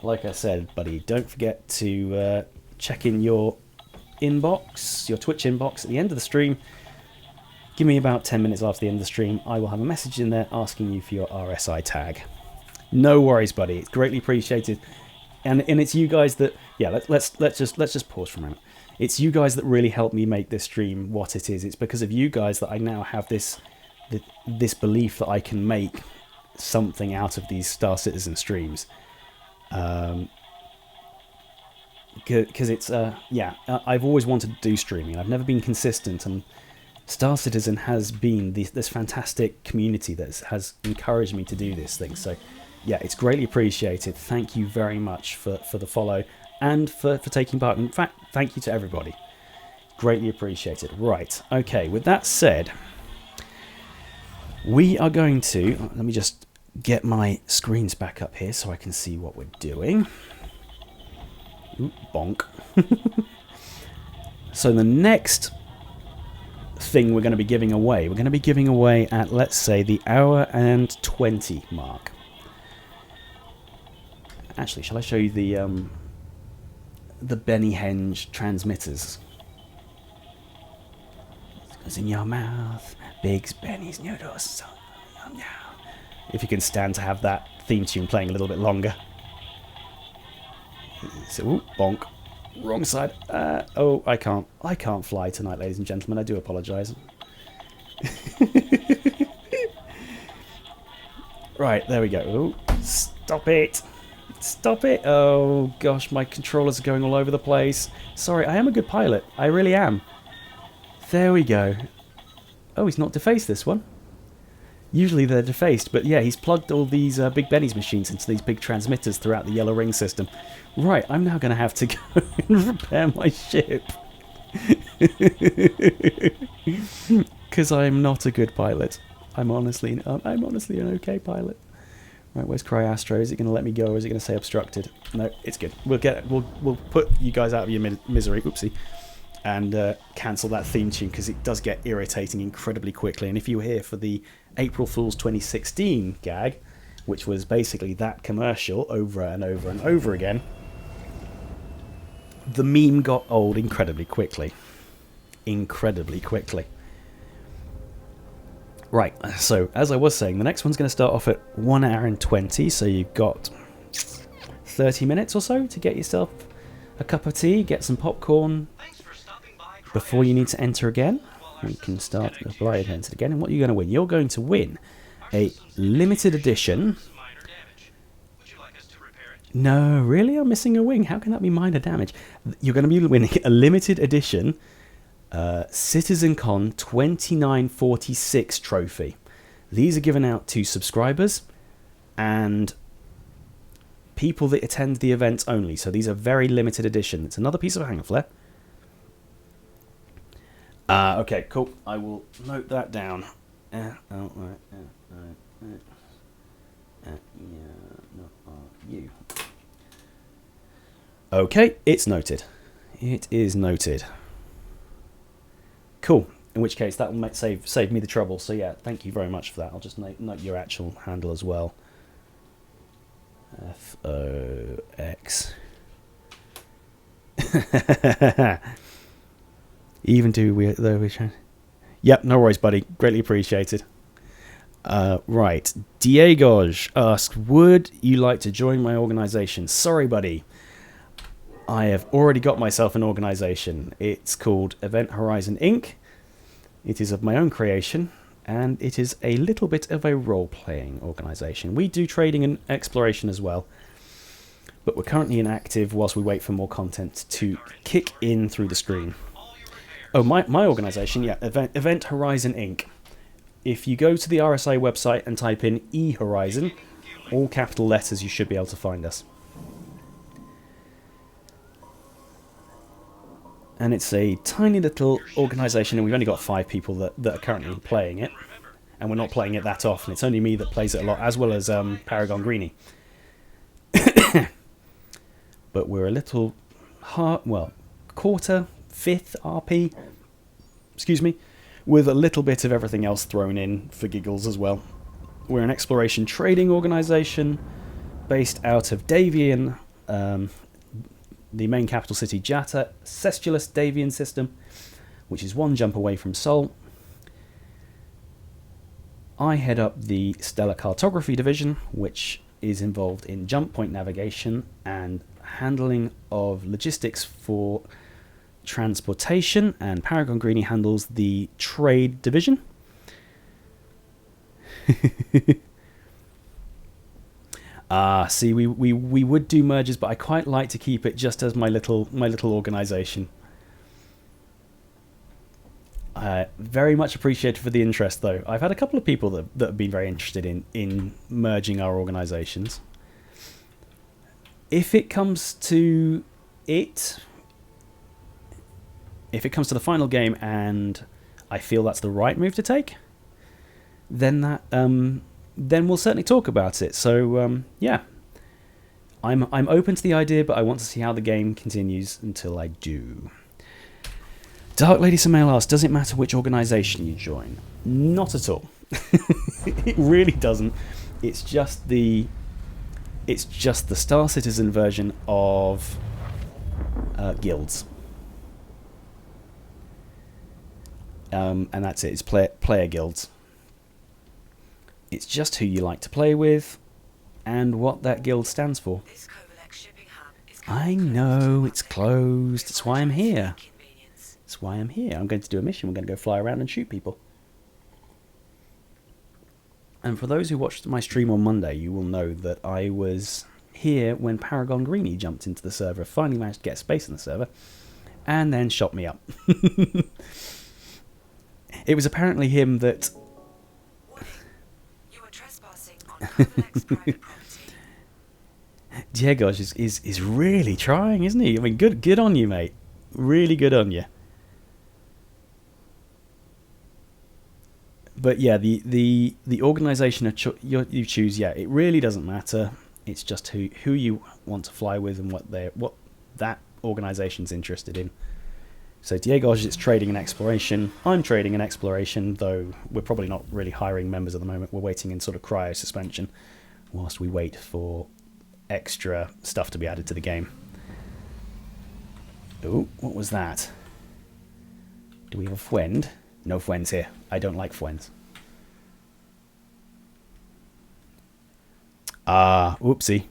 Like I said, buddy, don't forget to check in your inbox, your Twitch inbox at the end of the stream. Give me about 10 minutes after the end of the stream. I will have a message in there asking you for your RSI tag. No worries, buddy. It's greatly appreciated. And it's you guys that, yeah, let's just pause for a moment. It's you guys that really helped me make this stream what it is. It's because of you guys that I now have this belief that I can make something out of these Star Citizen streams. Because it's, yeah, I've always wanted to do streaming. I've never been consistent, and Star Citizen has been this fantastic community that has encouraged me to do this thing. So, yeah, it's greatly appreciated. Thank you very much for the follow and for taking part. In fact, thank you to everybody. Greatly appreciated. Right, okay, with that said, we are going to... Let me just get my screens back up here so I can see what we're doing. Ooh, bonk. So the next thing we're going to be giving away, we're going to be giving away at, let's say, the hour and 20 mark. Actually, shall I show you the Benny Henge transmitters? It goes in your mouth, Big Bennies noodles. If you can stand to have that theme tune playing a little bit longer. So, ooh, bonk. Wrong side. Oh, I can't fly tonight, ladies and gentlemen. I do apologise. Right, there we go. Ooh, stop it. Stop it. Oh, gosh, my controllers are going all over the place. Sorry, I am a good pilot. I really am. There we go. Oh, he's not defaced this one. Usually they're defaced, but yeah, he's plugged all these Big Bennies machines into these big transmitters throughout the yellow ring system. Right, I'm now going to have to go and repair my ship. Because I'm not a good pilot. I'm honestly an okay pilot. Right, where's Cryastro? Is it going to let me go, or is it going to say obstructed? No, it's good. We'll put you guys out of your misery. Oopsie. And cancel that theme tune, because it does get irritating incredibly quickly. And if you were here for the April Fool's 2016 gag, which was basically that commercial over and over and over again, the meme got old incredibly quickly. Incredibly quickly. Right, so as I was saying, the next one's going to start off at 1 hour and 20, so you've got 30 minutes or so to get yourself a cup of tea, get some popcorn before you need to enter again. We can start the Gladiator enter again. And what are you going to win? You're going to win a limited edition. No, really? I'm missing a wing. How can that be minor damage? You're going to be winning a limited edition CitizenCon 2946 trophy. These are given out to subscribers and people that attend the events only. So these are very limited edition. It's another piece of hanger flare. Okay, cool. I will note that down. You. Okay, it's noted. It is noted. Cool. In which case, that will save me the trouble. So yeah, thank you very much for that. I'll just note your actual handle as well. FOX. Even though we're trying. Yep, no worries, buddy. Greatly appreciated. Right. Diegoj asks, would you like to join my organization? Sorry, buddy. I have already got myself an organization. It's called Event Horizon Inc. It is of my own creation, and it is a little bit of a role-playing organization. We do trading and exploration as well, but we're currently inactive whilst we wait for more content to kick in through the screen. Oh, my organization, yeah, Event Horizon Inc. If you go to the RSA website and type in eHorizon, all capital letters, you should be able to find us. And it's a tiny little organisation, and we've only got 5 people that are currently playing it. And we're not playing it that often. It's only me that plays it a lot, as well as Paragon Greenie. But we're a little, quarter, fifth RP, excuse me, with a little bit of everything else thrown in for giggles as well. We're an exploration trading organisation based out of Davian, the main capital city Jatta, Cestulus Davian system, which is 1 jump away from Sol. I head up the Stellar Cartography division, which is involved in jump point navigation and handling of logistics for transportation, and Paragon Greenie handles the trade division. See, we would do mergers, but I quite like to keep it just as my little organisation. Very much appreciated for the interest, though. I've had a couple of people that have been very interested in merging our organisations. If it comes to it, if it comes to the final game and I feel that's the right move to take, then that then we'll certainly talk about it. So yeah, I'm open to the idea, but I want to see how the game continues until I do. Dark Lady Samael asks, does it matter which organisation you join? Not at all. It really doesn't. It's just the Star Citizen version of guilds. And that's it. It's player guilds. It's just who you like to play with and what that guild stands for. I know, it's closed. That's why I'm here. That's why I'm here. I'm going to do a mission. We're going to go fly around and shoot people. And for those who watched my stream on Monday, you will know that I was here when Paragon Greenie jumped into the server, finally managed to get space in the server, and then shot me up. It was apparently him that... You were trespassing on Covalex private property. Diego is really trying, isn't he? I mean, good on you, mate. Really good on you. But yeah, the organisation you choose, yeah, it really doesn't matter. It's just who you want to fly with and what that organisation's interested in. So Diego is trading and exploration. I'm trading and exploration, though we're probably not really hiring members at the moment. We're waiting in sort of cryo suspension whilst we wait for extra stuff to be added to the game. Oh, what was that? Do we have a friend? No friends here. I don't like friends. Whoopsie.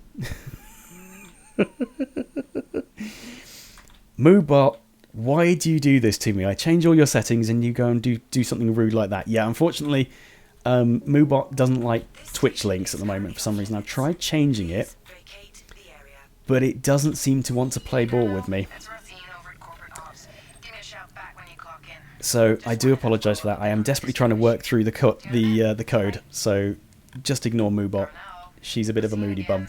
Moobot, why do you do this to me? I change all your settings and you go and do something rude like that. Yeah, unfortunately, Moobot doesn't like Twitch links at the moment for some reason. I've tried changing it, but it doesn't seem to want to play ball with me. So I do apologise for that. I am desperately trying to work through the code. So just ignore Moobot. She's a bit of a moody bum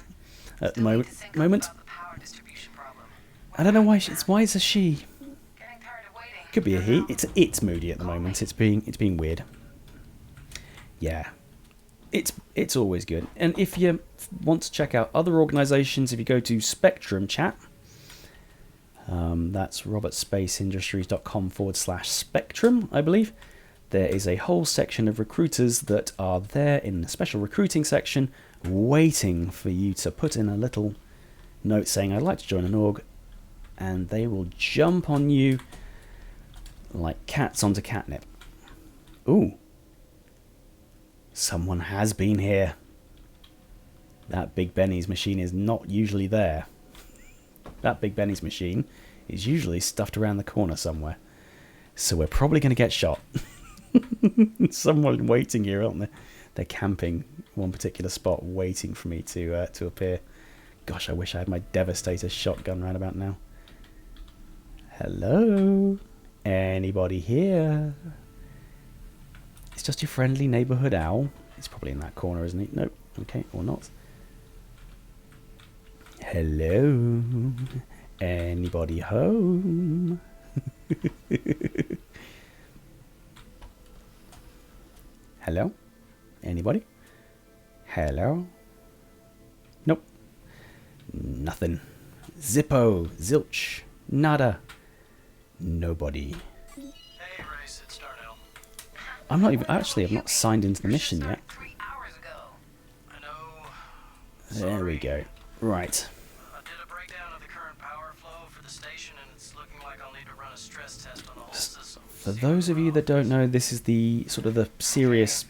at the moment. I don't know why. Why it's a she. Could be a he. It's moody at the moment. It's being weird. Yeah, it's always good. And if you want to check out other organisations, if you go to Spectrum Chat. That's robertspaceindustries.com/spectrum, I believe. There is a whole section of recruiters that are there in the special recruiting section, waiting for you to put in a little note saying, I'd like to join an org, and they will jump on you like cats onto catnip. Ooh. Someone has been here. That Big Bennies machine is not usually there. That Big Bennies machine is usually stuffed around the corner somewhere. So we're probably going to get shot. Someone waiting here, aren't they? They're camping one particular spot, waiting for me to appear. Gosh, I wish I had my Devastator shotgun right about now. Hello? Anybody here? It's just your friendly neighbourhood owl. He's probably in that corner, isn't he? Nope. Okay, or not. Hello? Anybody home? Hello? Anybody? Hello? Nope. Nothing. Zippo. Zilch. Nada. Nobody. Hey, Race, it's Darnell. I'm not even... Actually, I've not signed into the mission yet. 3 hours ago. I know. There we go. Right. I did a breakdown of the current power flow for the station, and it's looking like I'll need to run a stress test on all systems. For those of you that don't know, this is the sort of the serious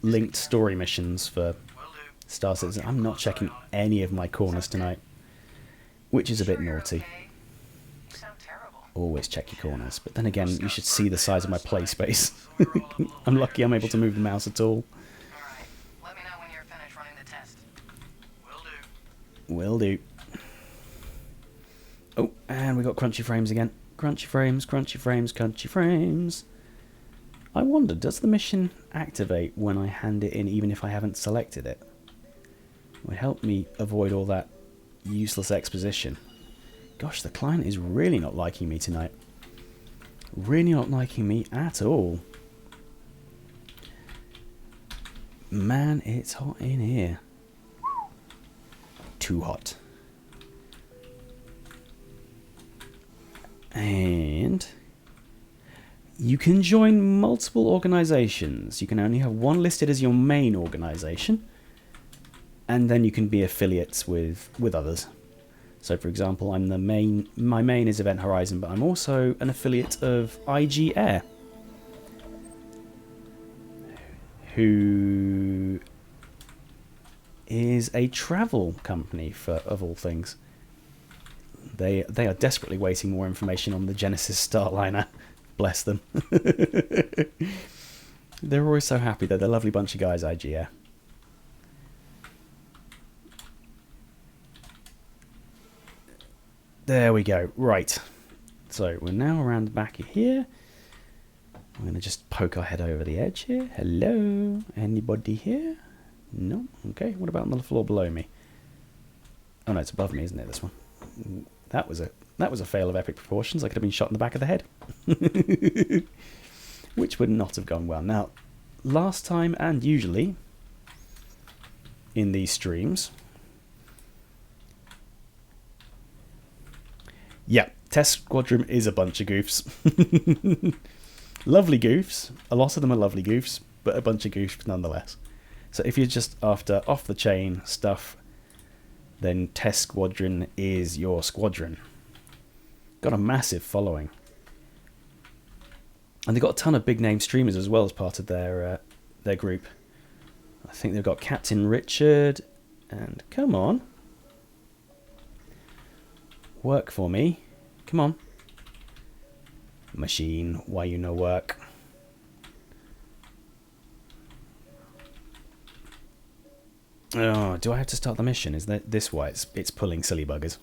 linked story missions for Will do. Star Citizen. I'm not checking any of my corners tonight, which is a bit naughty. You sound terrible. Always check your corners, but then again, you should see the size of my play space. I'm lucky I'm able to move the mouse at all. Alright, let me know when you're finished running the test. Will do. Will do. Oh, and we got crunchy frames again. Crunchy frames, crunchy frames, crunchy frames. I wonder, does the mission activate when I hand it in, even if I haven't selected it? It would help me avoid all that useless exposition. Gosh, the client is really not liking me tonight. Really not liking me at all. Man, it's hot in here. Too hot. And you can join multiple organizations. You can only have one listed as your main organization, and then you can be affiliates with others. So, for example, I'm my main is Event Horizon, but I'm also an affiliate of IG Air, who is a travel company of all things. They are desperately waiting more information on the Genesis Starliner. Bless them. They're always so happy. They're a lovely bunch of guys, IG Air. There we go. Right. So we're now around the back of here. I'm going to just poke our head over the edge here. Hello? Anybody here? No? Okay. What about on the floor below me? Oh no, it's above me, isn't it, this one? That was a fail of epic proportions. I could have been shot in the back of the head. Which would not have gone well. Now, last time and usually in these streams, yeah, Test Squadron is a bunch of goofs. Lovely goofs. A lot of them are lovely goofs, but a bunch of goofs nonetheless. So if you're just after off-the-chain stuff, then Test Squadron is your squadron. Got a massive following. And they've got a ton of big-name streamers as well as part of their group. I think they've got Captain Richard, and come on. Work for me. Come on. Machine, why you no work? Oh, do I have to start the mission? Is that this why it's pulling silly buggers?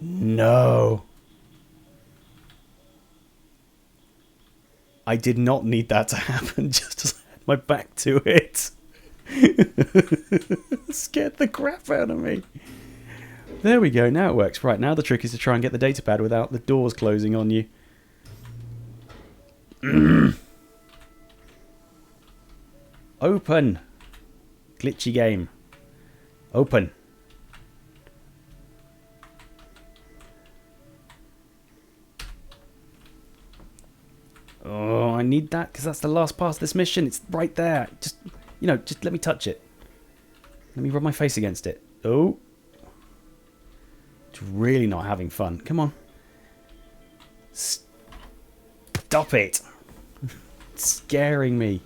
No. I did not need that to happen, just as I had my back to it. Scared the crap out of me. There we go, now it works. Right, now the trick is to try and get the data pad without the doors closing on you. Open. Glitchy game. Open. Oh, I need that because that's the last part of this mission. It's right there. Just, just let me touch it. Let me rub my face against it. Oh. It's really not having fun. Come on. Stop it. It's scaring me.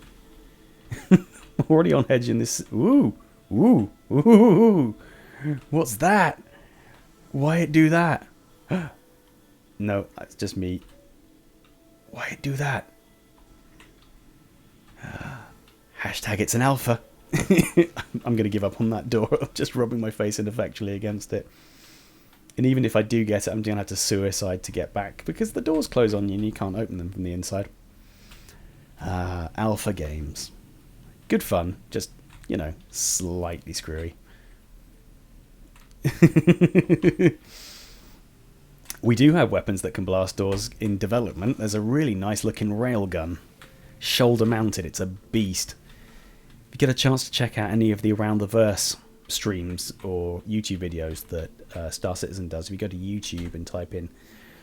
I'm already on edge in this. Ooh. Ooh. Ooh. What's that? Why it do that? No, it's just me. Why it do that? Hashtag it's an alpha. I'm going to give up on that door. I'm just rubbing my face ineffectually against it. And even if I do get it, I'm going to have to suicide to get back because the doors close on you and you can't open them from the inside. Alpha games. Good fun. Just, slightly screwy. We do have weapons that can blast doors in development. There's a really nice looking railgun. Shoulder mounted. It's a beast. If you get a chance to check out any of the Around the Verse streams or YouTube videos that Star Citizen does, if you go to YouTube and type in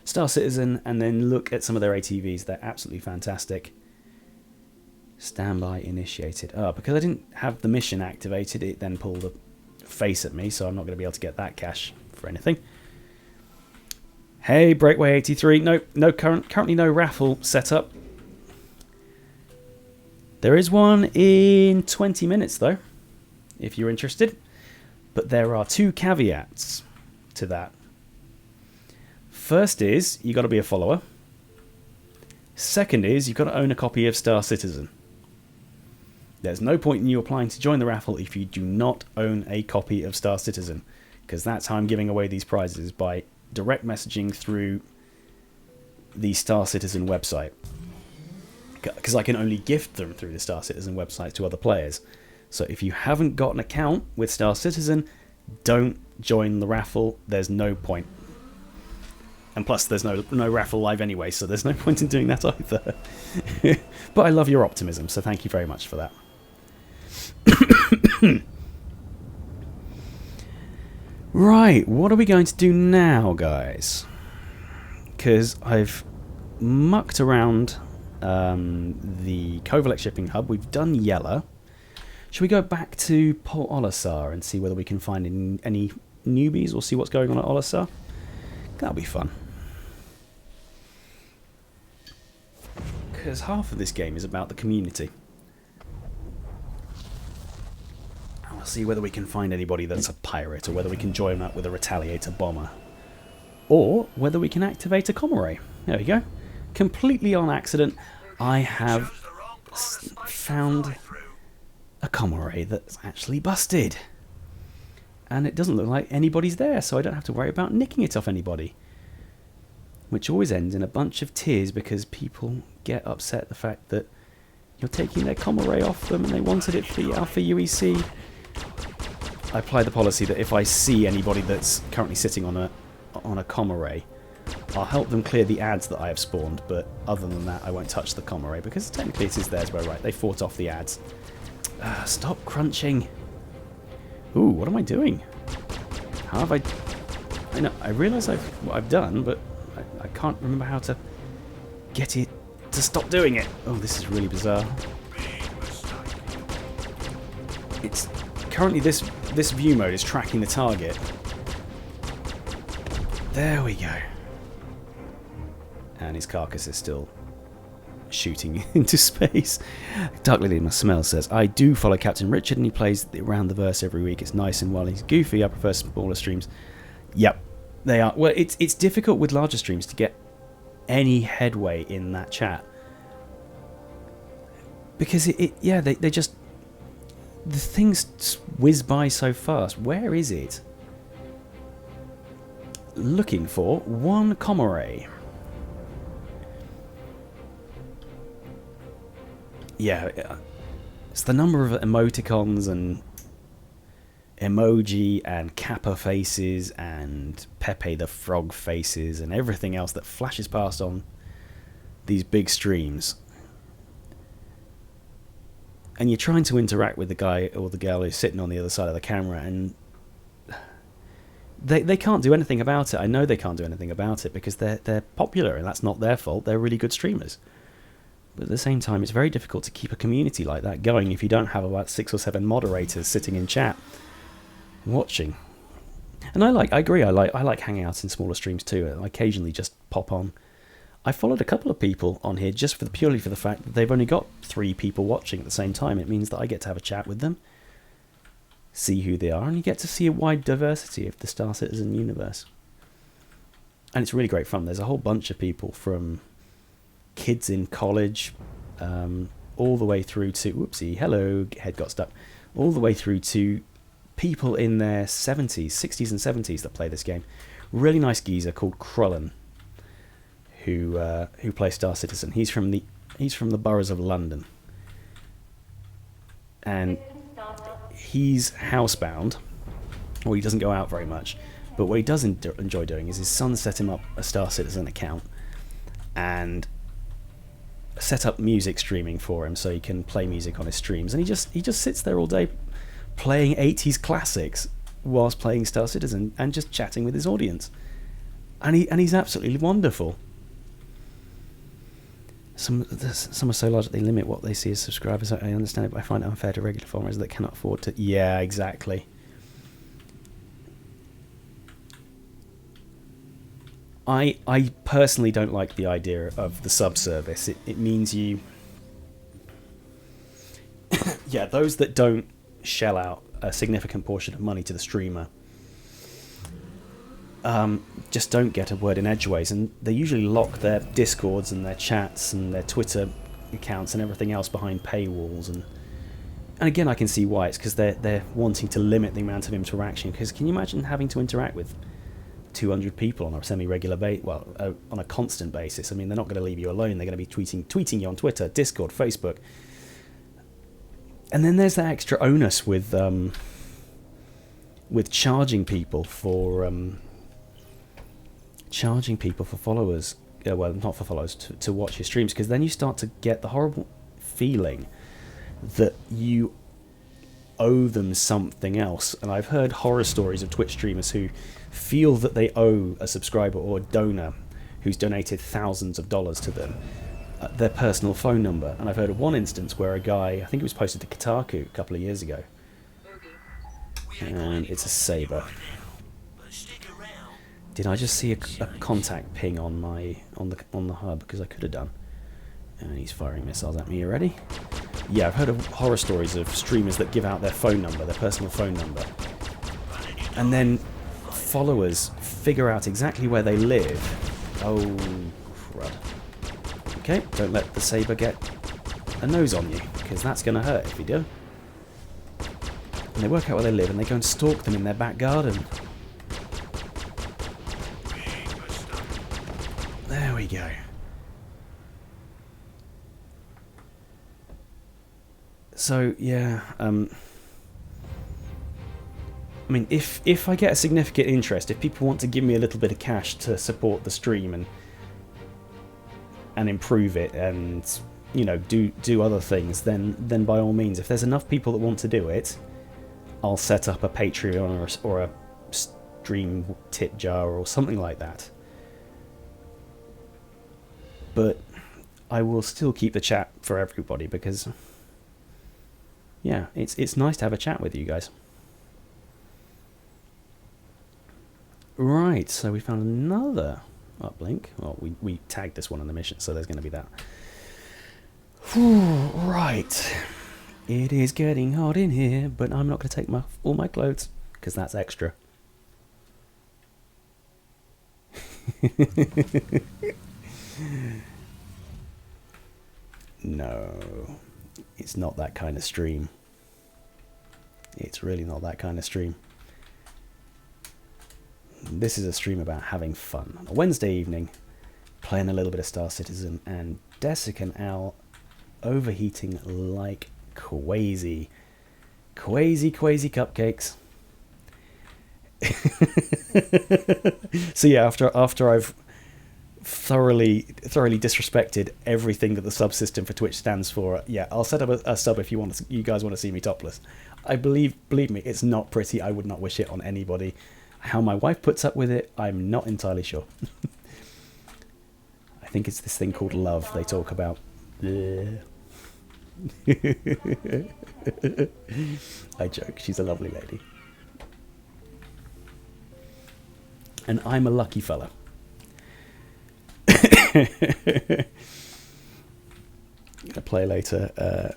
Star Citizen and then look at some of their ATVs, they're absolutely fantastic. Standby initiated. Oh, because I didn't have the mission activated, it then pulled a face at me, so I'm not going to be able to get that cash for anything. Hey, Breakaway 83. No, currently no raffle set up. There is one in 20 minutes, though, if you're interested. But there are 2 caveats to that. First is, you got to be a follower. Second is, you've got to own a copy of Star Citizen. There's no point in you applying to join the raffle if you do not own a copy of Star Citizen, because that's how I'm giving away these prizes, by direct messaging through the Star Citizen website. Because I can only gift them through the Star Citizen website to other players. So if you haven't got an account with Star Citizen, don't join the raffle. There's no point. And plus, there's no raffle live anyway, so there's no point in doing that either. But I love your optimism, so thank you very much for that. Right, what are we going to do now, guys? Because I've mucked around the Covalex shipping hub. We've done Yella. Should we go back to Port Olisar and see whether we can find any newbies or see what's going on at Olisar? That'll be fun. Because half of this game is about the community. And we'll see whether we can find anybody that's a pirate, or whether we can join up with a Retaliator bomber. Or whether we can activate a Comm Array. There we go. Completely on accident, I have found a Comm Array that's actually busted. And it doesn't look like anybody's there, so I don't have to worry about nicking it off anybody. Which always ends in a bunch of tears because people get upset at the fact that you're taking their Comm Array off them and they wanted it for the Alpha UEC. I apply the policy that if I see anybody that's currently sitting on a Comm Array, I'll help them clear the ads that I have spawned, but other than that I won't touch the Comm Array because technically it is theirs by right. They fought off the ads. Stop crunching. Ooh, what am I doing? How have I know, I realise what I've done, but I can't remember how to get it to stop doing it. Oh, this is really bizarre. It's currently this view mode is tracking the target. There we go. And his carcass is still shooting into space. Dark Lily in my smell says, I do follow Captain Richard and he plays Around the Verse every week. It's nice, and while he's goofy, I prefer smaller streams. Yep, they are. Well, it's difficult with larger streams to get any headway in that chat. Because they just, the things whiz by so fast. Where is it? Looking for one Comm Array. Yeah, it's the number of emoticons and emoji and Kappa faces and Pepe the Frog faces and everything else that flashes past on these big streams. And you're trying to interact with the guy or the girl who's sitting on the other side of the camera, and they can't do anything about it. I know they can't do anything about it because they're popular, and that's not their fault. They're really good streamers. But at the same time, it's very difficult to keep a community like that going if you don't have about 6 or 7 moderators sitting in chat watching. And I agree, I like hanging out in smaller streams too. I occasionally just pop on. I followed a couple of people on here just purely for the fact that they've only got 3 people watching at the same time. It means that I get to have a chat with them, see who they are, and you get to see a wide diversity of the Star Citizen universe. And it's really great fun. There's a whole bunch of people, from kids in college, all the way through to, whoopsie, hello, head got stuck, all the way through to people in their 70s, 60s and 70s that play this game. Really nice geezer called Krullen, who plays Star Citizen. He's from the boroughs of London, and he's housebound. Well, he doesn't go out very much, but what he does enjoy doing is his son set him up a Star Citizen account and set up music streaming for him so he can play music on his streams, and he just sits there all day playing 80s classics whilst playing Star Citizen and just chatting with his audience, and he's absolutely wonderful. Some are so large that they limit what they see as subscribers. I understand it, but I find it unfair to regular farmers that cannot afford to. Yeah, exactly. I personally don't like the idea of the sub-service. It means you... yeah, those that don't shell out a significant portion of money to the streamer just don't get a word in edgeways, and they usually lock their Discords and their chats and their Twitter accounts and everything else behind paywalls. And again, I can see why. It's because they're wanting to limit the amount of interaction. Because can you imagine having to interact with 200 people on a semi-regular on a constant basis? I mean, they're not going to leave you alone. They're going to be tweeting you on Twitter, Discord, Facebook. And then there's that extra onus with charging people for followers. Well, not for followers, to watch your streams, because then you start to get the horrible feeling that you owe them something else. And I've heard horror stories of Twitch streamers who feel that they owe a subscriber or a donor who's donated thousands of dollars to them their personal phone number. And I've heard of one instance where a guy, I think it was posted to Kotaku a couple of years ago, and it's a Saber. Did I just see a contact ping on the hub? Because I could have done. And he's firing missiles at me already. Yeah, I've heard of horror stories of streamers that give out their phone number, their personal phone number, and then followers figure out exactly where they live. Oh, crud. Okay, don't let the Saber get a nose on you, because that's going to hurt if you do. And they work out where they live, and they go and stalk them in their back garden. There we go. So, yeah, I mean, if I get a significant interest, if people want to give me a little bit of cash to support the stream and improve it, and, you know, do other things, then by all means, if there's enough people that want to do it, I'll set up a Patreon or a stream tip jar or something like that. But I will still keep the chat for everybody, because, yeah, it's nice to have a chat with you guys. Right, so we found another uplink. Well, we tagged this one on the mission, so there's going to be that. Whew, right. It is getting hot in here, but I'm not going to take all my clothes, because that's extra. No, it's not that kind of stream. It's really not that kind of stream. This is a stream about having fun. On a Wednesday evening, playing a little bit of Star Citizen, and Desiccant Owl overheating like crazy. Crazy cupcakes. So yeah, after I've thoroughly disrespected everything that the subsystem for Twitch stands for, yeah, I'll set up a sub if you guys want to see me topless. I believe me, it's not pretty. I would not wish it on anybody. How my wife puts up with it, I'm not entirely sure. I think it's this thing called love they talk about. Yeah. I joke, she's a lovely lady. And I'm a lucky fella. Gonna play later to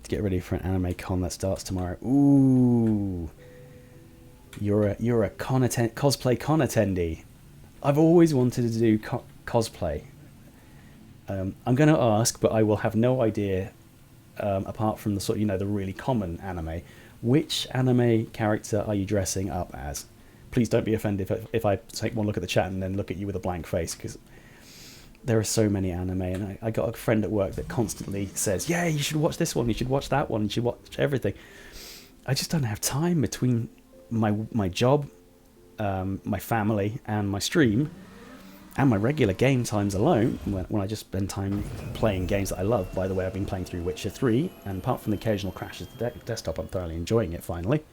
get ready for an anime con that starts tomorrow. Ooh, you're a cosplay con attendee. I've always wanted to do cosplay. I'm going to ask, but I will have no idea, apart from the sort of, the really common anime. Which anime character are you dressing up as? Please don't be offended if I take one look at the chat and then look at you with a blank face, because there are so many anime, and I got a friend at work that constantly says, yeah, you should watch this one, you should watch that one, you should watch everything. I just don't have time between my job, my family, and my stream, and my regular game times alone, when I just spend time playing games that I love. By the way, I've been playing through Witcher 3, and apart from the occasional crashes to the desktop, I'm thoroughly enjoying it, finally.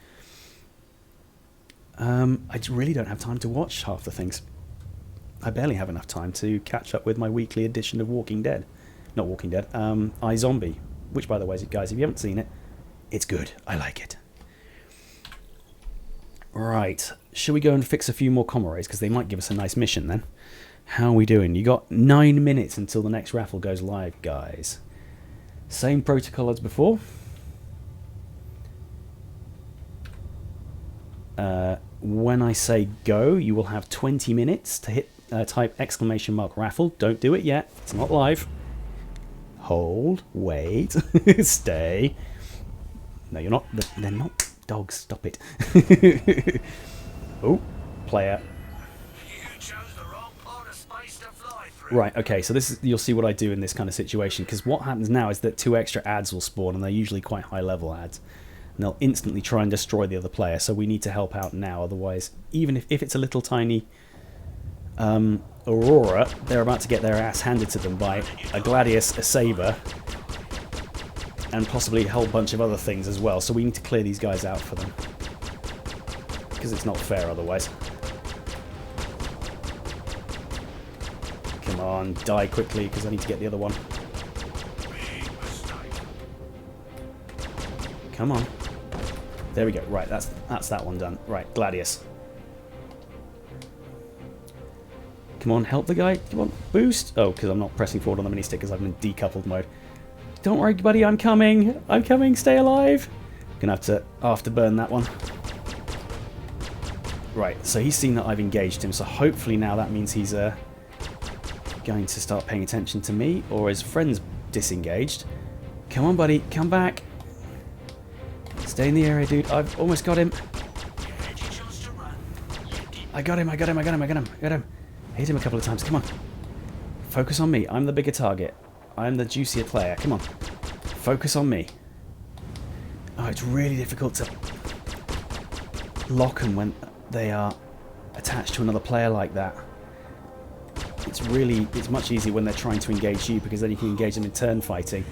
I really don't have time to watch half the things. I barely have enough time to catch up with my weekly edition of Walking Dead. Not Walking Dead, iZombie, which, by the way, guys, if you haven't seen it, it's good. I like it. Right, shall we go and fix a few more Comm Arrays, because they might give us a nice mission then. How are we doing? You got 9 minutes until the next raffle goes live, guys. Same protocol as before. When I say go, you will have 20 minutes to hit type !raffle. Don't do it yet. It's not live. Hold. Wait. Stay. No, you're not. They're not dogs. Stop it. Oh, player. Right, okay, so this is, you'll see what I do in this kind of situation, because what happens now is that 2 extra ads will spawn, and they're usually quite high level ads, and they'll instantly try and destroy the other player, so we need to help out now, otherwise, even if it's a little tiny Aurora, they're about to get their ass handed to them by a Gladius, a Saber, and possibly a whole bunch of other things as well, so we need to clear these guys out for them, because it's not fair otherwise. Come on, die quickly, because I need to get the other one. Come on. There we go. Right, that's that one done. Right, Gladius. Come on, help the guy. Come on, boost. Oh, because I'm not pressing forward on the mini-stick because I'm in decoupled mode. Don't worry, buddy, I'm coming. I'm coming. Stay alive. Gonna have to afterburn that one. Right, so he's seen that I've engaged him, so hopefully now that means he's going to start paying attention to me, or his friend's disengaged. Come on, buddy, come back. Stay in the area, dude. I've almost got him. I got him. Hit him a couple of times. Come on. Focus on me. I'm the bigger target. I'm the juicier player. Come on. Focus on me. Oh, it's really difficult to lock them when they are attached to another player like that. It's much easier when they're trying to engage you, because then you can engage them in turn fighting.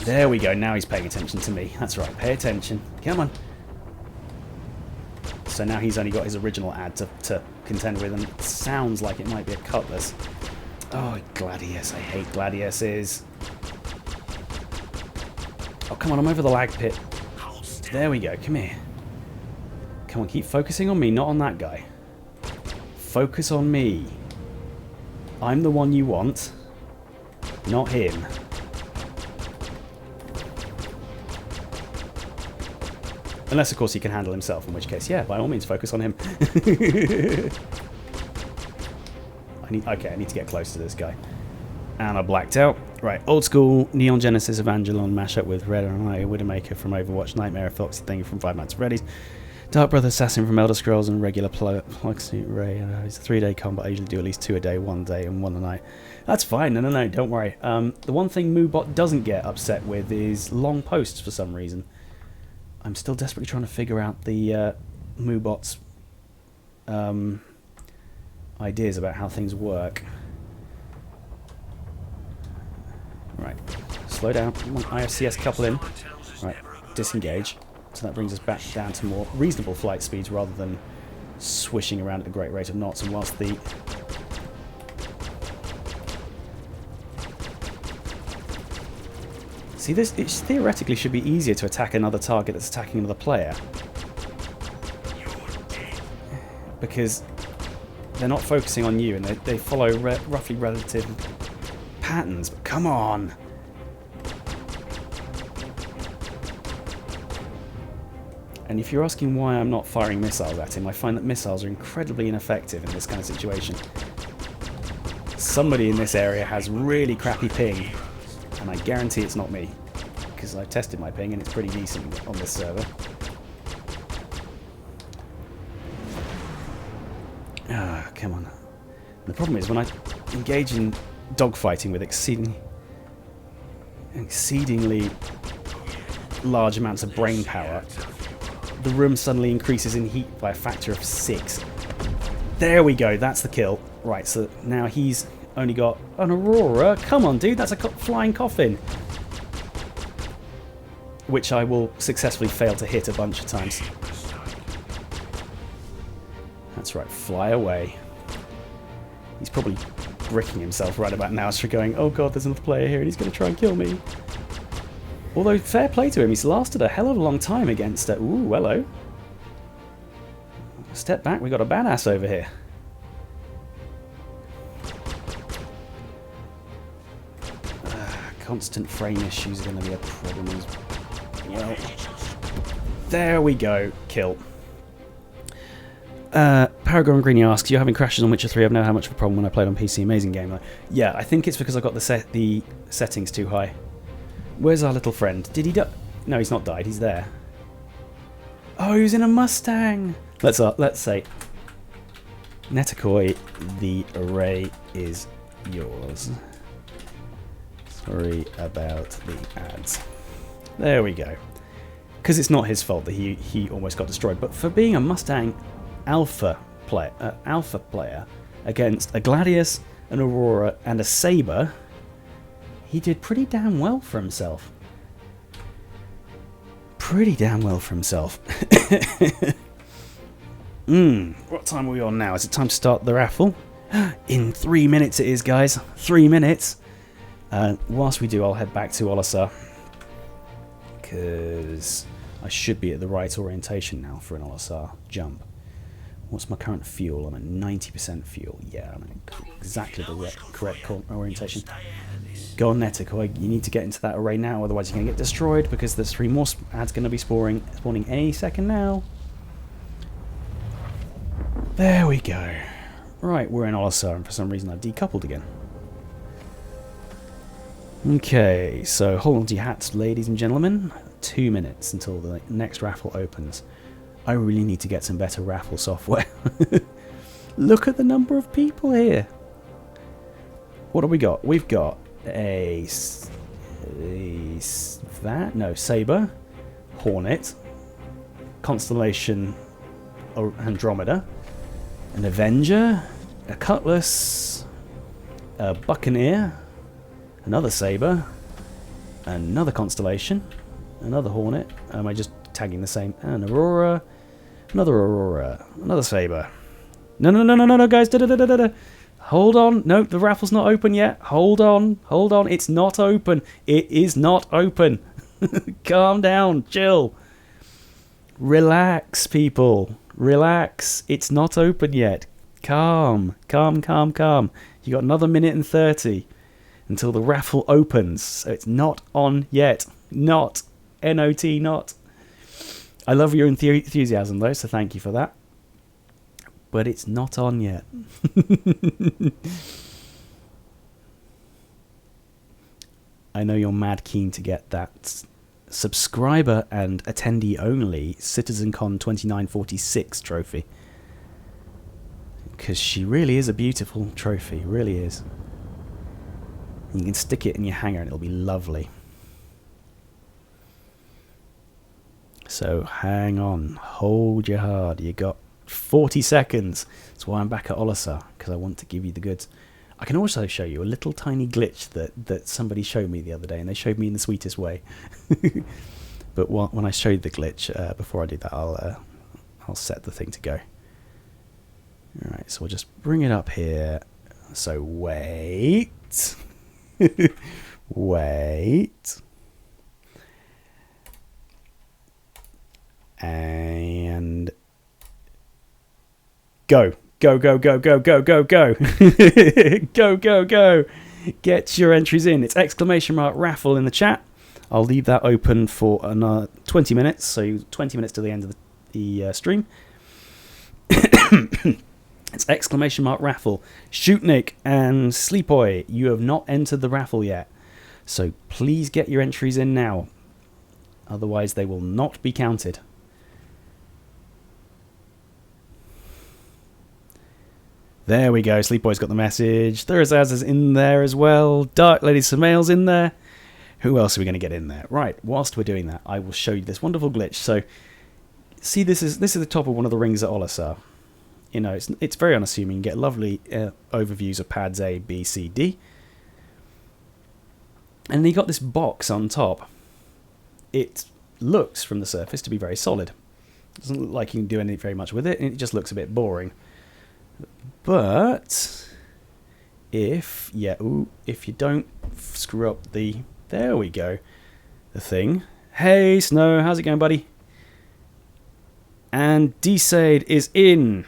There we go, now he's paying attention to me. That's right, pay attention. Come on. So now he's only got his original ad to contend with, and it sounds like it might be a cutlass. Oh, Gladius, I hate Gladiuses. Oh, come on, I'm over the lag pit. There we go, come here. Come on, keep focusing on me, not on that guy. Focus on me. I'm the one you want, not him. Unless, of course, he can handle himself, in which case, yeah, by all means, focus on him. I need to get close to this guy. And I blacked out. Right, old school Neon Genesis Evangelion mashup with Red and I, Widowmaker from Overwatch, Nightmare, Foxy Thing from Five Nights at Freddy's, Dark Brother Assassin from Elder Scrolls, and regular Plugsuit Ray. It's a 3-day combat. I usually do at least 2 a day, 1 day and 1 a night. That's fine. No, don't worry. The one thing Moobot doesn't get upset with is long posts for some reason. I'm still desperately trying to figure out the Moobot's ideas about how things work. Right, slow down. Come on, IFCS couple in. Right, disengage. So that brings us back down to more reasonable flight speeds rather than swishing around at a great rate of knots. And whilst the See, this it theoretically should be easier to attack another target that's attacking another player. Because they're not focusing on you and they follow roughly relative patterns. But come on! And if you're asking why I'm not firing missiles at him, I find that missiles are incredibly ineffective in this kind of situation. Somebody in this area has really crappy ping, and I guarantee it's not me, because I've tested my ping and it's pretty decent on this server. Ah, come on. And the problem is when I engage in dogfighting with exceedingly large amounts of brain power, the room suddenly increases in heat by a factor of 6. There we go, that's the kill. Right, so now he's only got an Aurora. Come on, dude, that's a flying coffin. Which I will successfully fail to hit a bunch of times. That's right, fly away. He's probably bricking himself right about now, so going, oh god, there's another player here and he's going to try and kill me. Although, fair play to him, he's lasted a hell of a long time against... ooh, hello. Step back, we got a badass over here. Constant frame issues are going to be a problem as well. There we go, kill. Paragon Greeny asks, you're having crashes on Witcher 3, I've never had much of a problem when I played on PC, amazing game though. Yeah, I think it's because I got the settings too high. Where's our little friend? Did he die? No, he's not died. He's there. Oh, he was in a Mustang. Let's say, Netakoi, the array is yours. Sorry about the ads. There we go. Because it's not his fault that he almost got destroyed. But for being a Mustang alpha player against a Gladius, an Aurora, and a Saber, he did pretty damn well for himself. Pretty damn well for himself. What time are we on now? Is it time to start the raffle? In 3 minutes it is, guys. 3 minutes. Whilst we do, I'll head back to Olisar. Because I should be at the right orientation now for an Olisar jump. What's my current fuel? I'm at 90% fuel. Yeah, I'm in exactly the correct orientation. Go on, Netakoi. You need to get into that array now, otherwise you're going to get destroyed because there's 3 more ads going to be spawning any second now. There we go. Right, we're in Olisar, and for some reason I've decoupled again. Okay, so hold on to your hats, ladies and gentlemen. 2 minutes until the next raffle opens. I really need to get some better raffle software. Look at the number of people here. What have we got? We've got Saber, Hornet, Constellation Andromeda, an Avenger, a Cutlass, a Buccaneer, another Saber, another Constellation, another Hornet. Am I just tagging the same? An Aurora, another Saber. No, guys. Hold on. No, the raffle's not open yet. Hold on. It's not open. It is not open. Calm down. Chill. Relax, people. Relax. It's not open yet. Calm. You got another minute and 30 until the raffle opens. So it's not on yet. Not. N-O-T, not. I love your enthusiasm, though, so thank you for that. But it's not on yet. I know you're mad keen to get that subscriber and attendee only CitizenCon 2946 trophy. Because she really is a beautiful trophy, really is. You can stick it in your hanger and it'll be lovely. So hang on, hold your hard. You got 40 seconds. That's why I'm back at Olisar, because I want to give you the goods. I can also show you a little tiny glitch that somebody showed me the other day, and they showed me in the sweetest way. But when I showed the glitch, before I do that, I'll set the thing to go. Alright, so we'll just bring it up here. So wait. Wait. And go. Go, go, go, go, go, go, go. Go, go, go. Get your entries in. It's exclamation mark raffle in the chat. I'll leave that open for another 20 minutes. So 20 minutes to the end of the stream. It's exclamation mark raffle. Shootnik and Sleepoy, you have not entered the raffle yet. So please get your entries in now. Otherwise they will not be counted. There we go. Sleep Boy's got the message. Thursaz is in there as well. Dark Lady Samail's in there. Who else are we going to get in there? Right. Whilst we're doing that, I will show you this wonderful glitch. So, see, this is the top of one of the rings at Olisar. You know, it's very unassuming. You get lovely overviews of pads A, B, C, D, and then you got this box on top. It looks from the surface to be very solid. It doesn't look like you can do anything very much with it, and it just looks a bit boring. But if you don't screw up there we go, the thing. Hey Snow, how's it going, buddy? And D-Sade is in.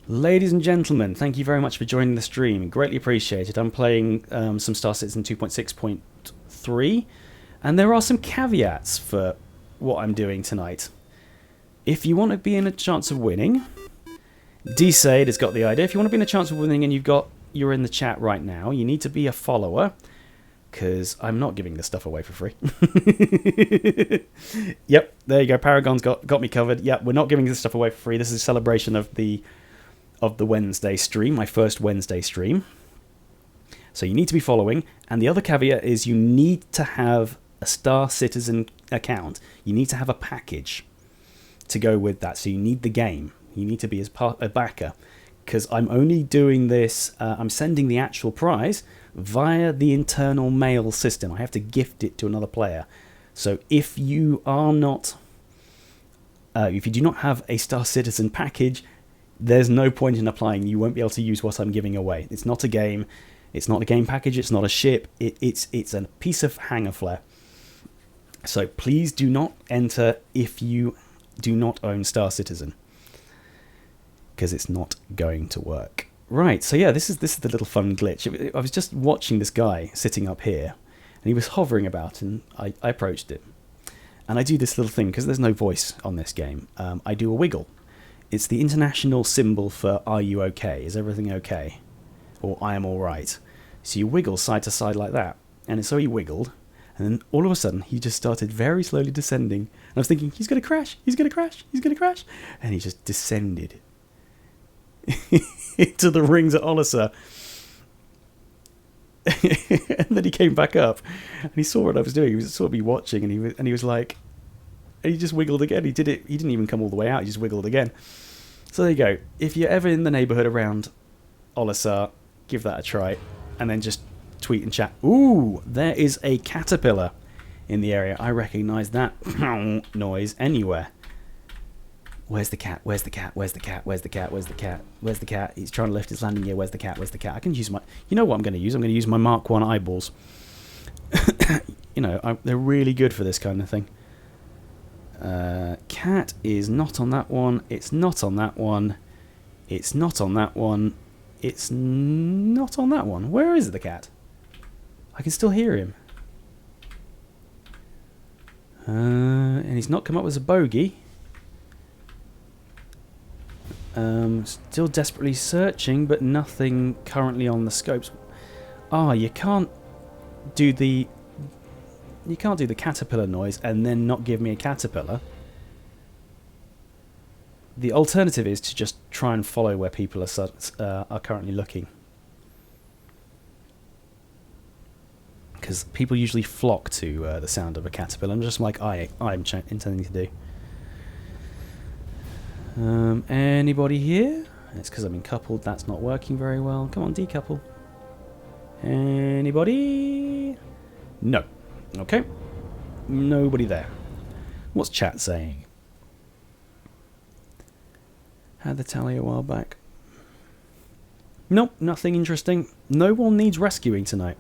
Ladies and gentlemen, thank you very much for joining the stream. Greatly appreciated. I'm playing some Star Citizen 2.6.3, and there are some caveats for what I'm doing tonight. If you want to be in a chance of winning, D-Sade has got the idea. If you want to be in a chance of winning and you're in the chat right now, you need to be a follower, because I'm not giving this stuff away for free. Yep, there you go. Paragon's got me covered. Yep, we're not giving this stuff away for free. This is a celebration of the Wednesday stream, my first Wednesday stream. So you need to be following, and the other caveat is you need to have a Star Citizen account. You need to have a package to go with that. So you need the game. You need to be a backer, because I'm only doing this, I'm sending the actual prize via the internal mail system. I have to gift it to another player. So if you are not, if you do not have a Star Citizen package, there's no point in applying. You won't be able to use what I'm giving away. It's not a game. It's not a game package. It's not a ship. It's a piece of hanger flare. So please do not enter if you do not own Star Citizen, because it's not going to work. Right, so yeah, this is the little fun glitch. I was just watching this guy sitting up here, and he was hovering about, and I approached it. And I do this little thing, because there's no voice on this game. I do a wiggle. It's the international symbol for "Are you okay? Is everything okay?" Or "I am alright." So you wiggle side to side like that. And so he wiggled, and then all of a sudden, he just started very slowly descending. And I was thinking, he's going to crash, he's going to crash, he's going to crash. And he just descended into the rings at Olisar. And then he came back up, and he saw what I was doing. He was sort of be watching, and he was like, and he just wiggled again. He did it. He didn't even come all the way out. He just wiggled again. So there you go. If you're ever in the neighbourhood around Olisar, give that a try, and then just tweet and chat. Ooh, there is a caterpillar in the area. I recognise that noise anywhere. Where's the cat? Where's the cat? Where's the cat? Where's the cat? Where's the cat? Where's the cat? He's trying to lift his landing gear. Where's the cat? Where's the cat? I can use my... You know what I'm going to use? I'm going to use my Mark 1 eyeballs. You know, they're really good for this kind of thing. Cat is not on that one. It's not on that one. It's not on that one. It's not on that one. Where is the cat? I can still hear him. And he's not come up with a bogey. Still desperately searching, but nothing currently on the scopes. You can't do the caterpillar noise and then not give me a caterpillar. The alternative is to just try and follow where people are currently looking, because people usually flock to the sound of a caterpillar, and just like I'm intending to do. Anybody here? It's because I've been coupled. That's not working very well. Come on, decouple. Anybody? No. Okay. Nobody there. What's chat saying? Had the tally a while back. Nope, nothing interesting. No one needs rescuing tonight.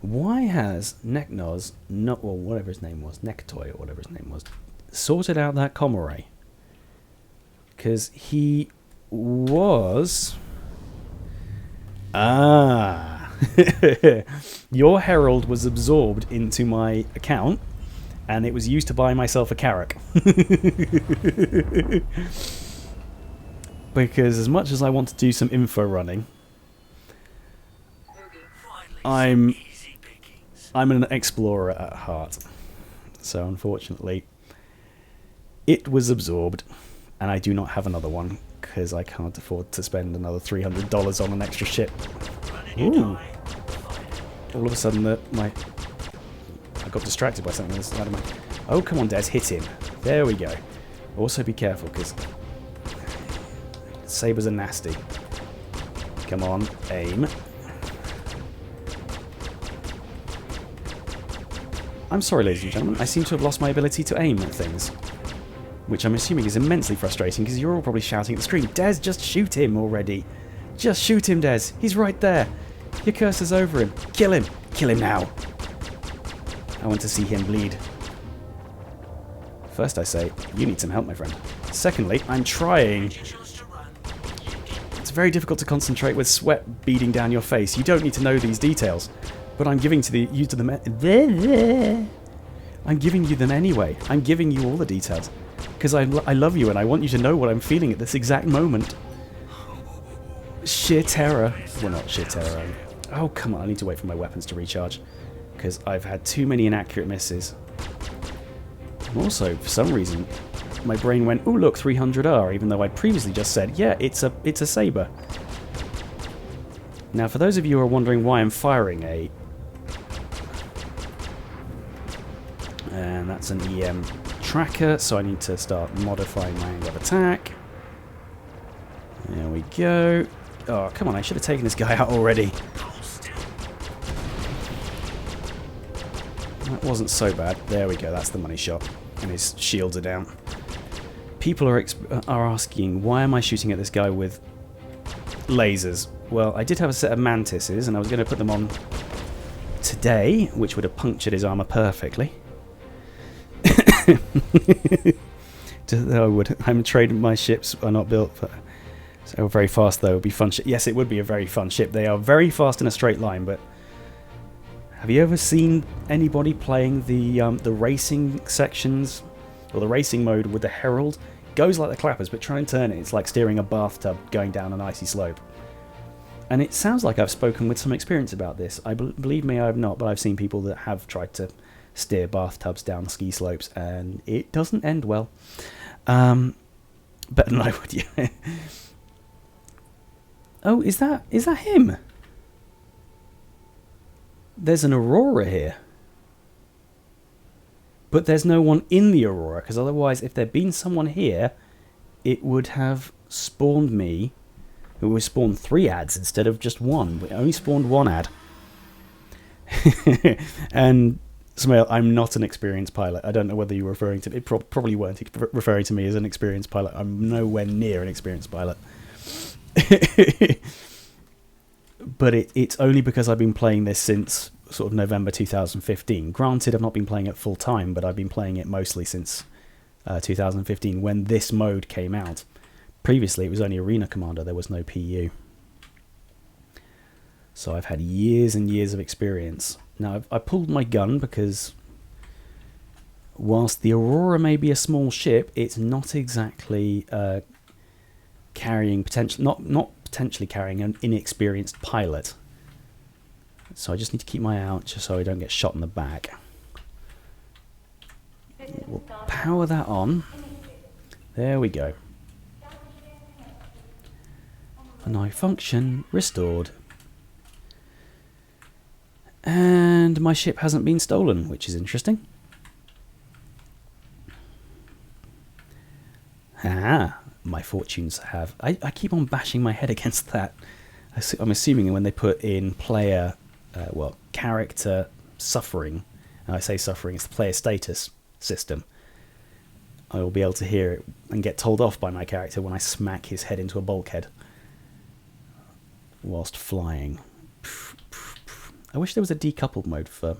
Why has Neknoz, not, well, whatever his name was, Nektoy or whatever his name was, sorted out that Comm Array? Because he was... Ah! Your Herald was absorbed into my account, and it was used to buy myself a Carrack. Because as much as I want to do some info running, I'm an explorer at heart. So unfortunately, it was absorbed, and I do not have another one because I can't afford to spend another $300 on an extra ship. Ooh! All of a sudden, I got distracted by something on the side of my... Oh, come on, Des, hit him. There we go. Also be careful, because Sabers are nasty. Come on, aim. I'm sorry, ladies and gentlemen, I seem to have lost my ability to aim at things. Which I'm assuming is immensely frustrating, because you're all probably shouting at the screen, Des, just shoot him already. Just shoot him, Des. He's right there. Your cursor's over him. Kill him. Kill him now. I want to see him bleed. First I say, you need some help, my friend. Secondly, I'm trying. It's very difficult to concentrate with sweat beading down your face. You don't need to know these details. But I'm giving you them. I'm giving you them anyway. I'm giving you all the details. Because I love you and I want you to know what I'm feeling at this exact moment. Sheer terror. Well, not sheer terror. Oh, come on. I need to wait for my weapons to recharge. Because I've had too many inaccurate misses. And also, for some reason, my brain went, ooh, look, 300R, even though I previously just said, yeah, it's a Saber. Now, for those of you who are wondering why I'm firing a... And that's an EM tracker, so I need to start modifying my angle of attack. There we go. Oh, come on, I should have taken this guy out already. That wasn't so bad. There we go, that's the money shot. And his shields are down. People are asking, why am I shooting at this guy with lasers? Well, I did have a set of mantises, and I was going to put them on today, which would have punctured his armor perfectly. I would. I'm afraid my ships are not built for so very fast, though. It would be fun. Yes, it would be a very fun ship. They are very fast in a straight line, but have you ever seen anybody playing the racing sections or the racing mode with the Herald? It goes like the clappers, but try and turn it. It's like steering a bathtub going down an icy slope. And it sounds like I've spoken with some experience about this. Believe me, I have not, but I've seen people that have tried to steer bathtubs down ski slopes, and it doesn't end well. Better than I would, yeah. Oh, is that him? There's an Aurora here. But there's no one in the Aurora, because otherwise, if there'd been someone here, it would have spawned me. It would spawn 3 ads instead of just 1. It only spawned 1 ad. And Smail, I'm not an experienced pilot. I don't know whether you were referring to... It probably weren't referring to me as an experienced pilot. I'm nowhere near an experienced pilot. But it's only because I've been playing this since sort of November 2015. Granted, I've not been playing it full time, but I've been playing it mostly since 2015 when this mode came out. Previously, it was only Arena Commander. There was no PU. So I've had years and years of experience. Now, I pulled my gun because whilst the Aurora may be a small ship, it's not exactly carrying not potentially carrying an inexperienced pilot. So I just need to keep my eye out just so I don't get shot in the back. We'll power that on. There we go. Now function restored. And my ship hasn't been stolen, which is interesting. Ah, my fortunes have... I keep on bashing my head against that. I'm assuming when they put in player, character suffering, and I say suffering, it's the player status system, I will be able to hear it and get told off by my character when I smack his head into a bulkhead whilst flying. I wish there was a decoupled mode for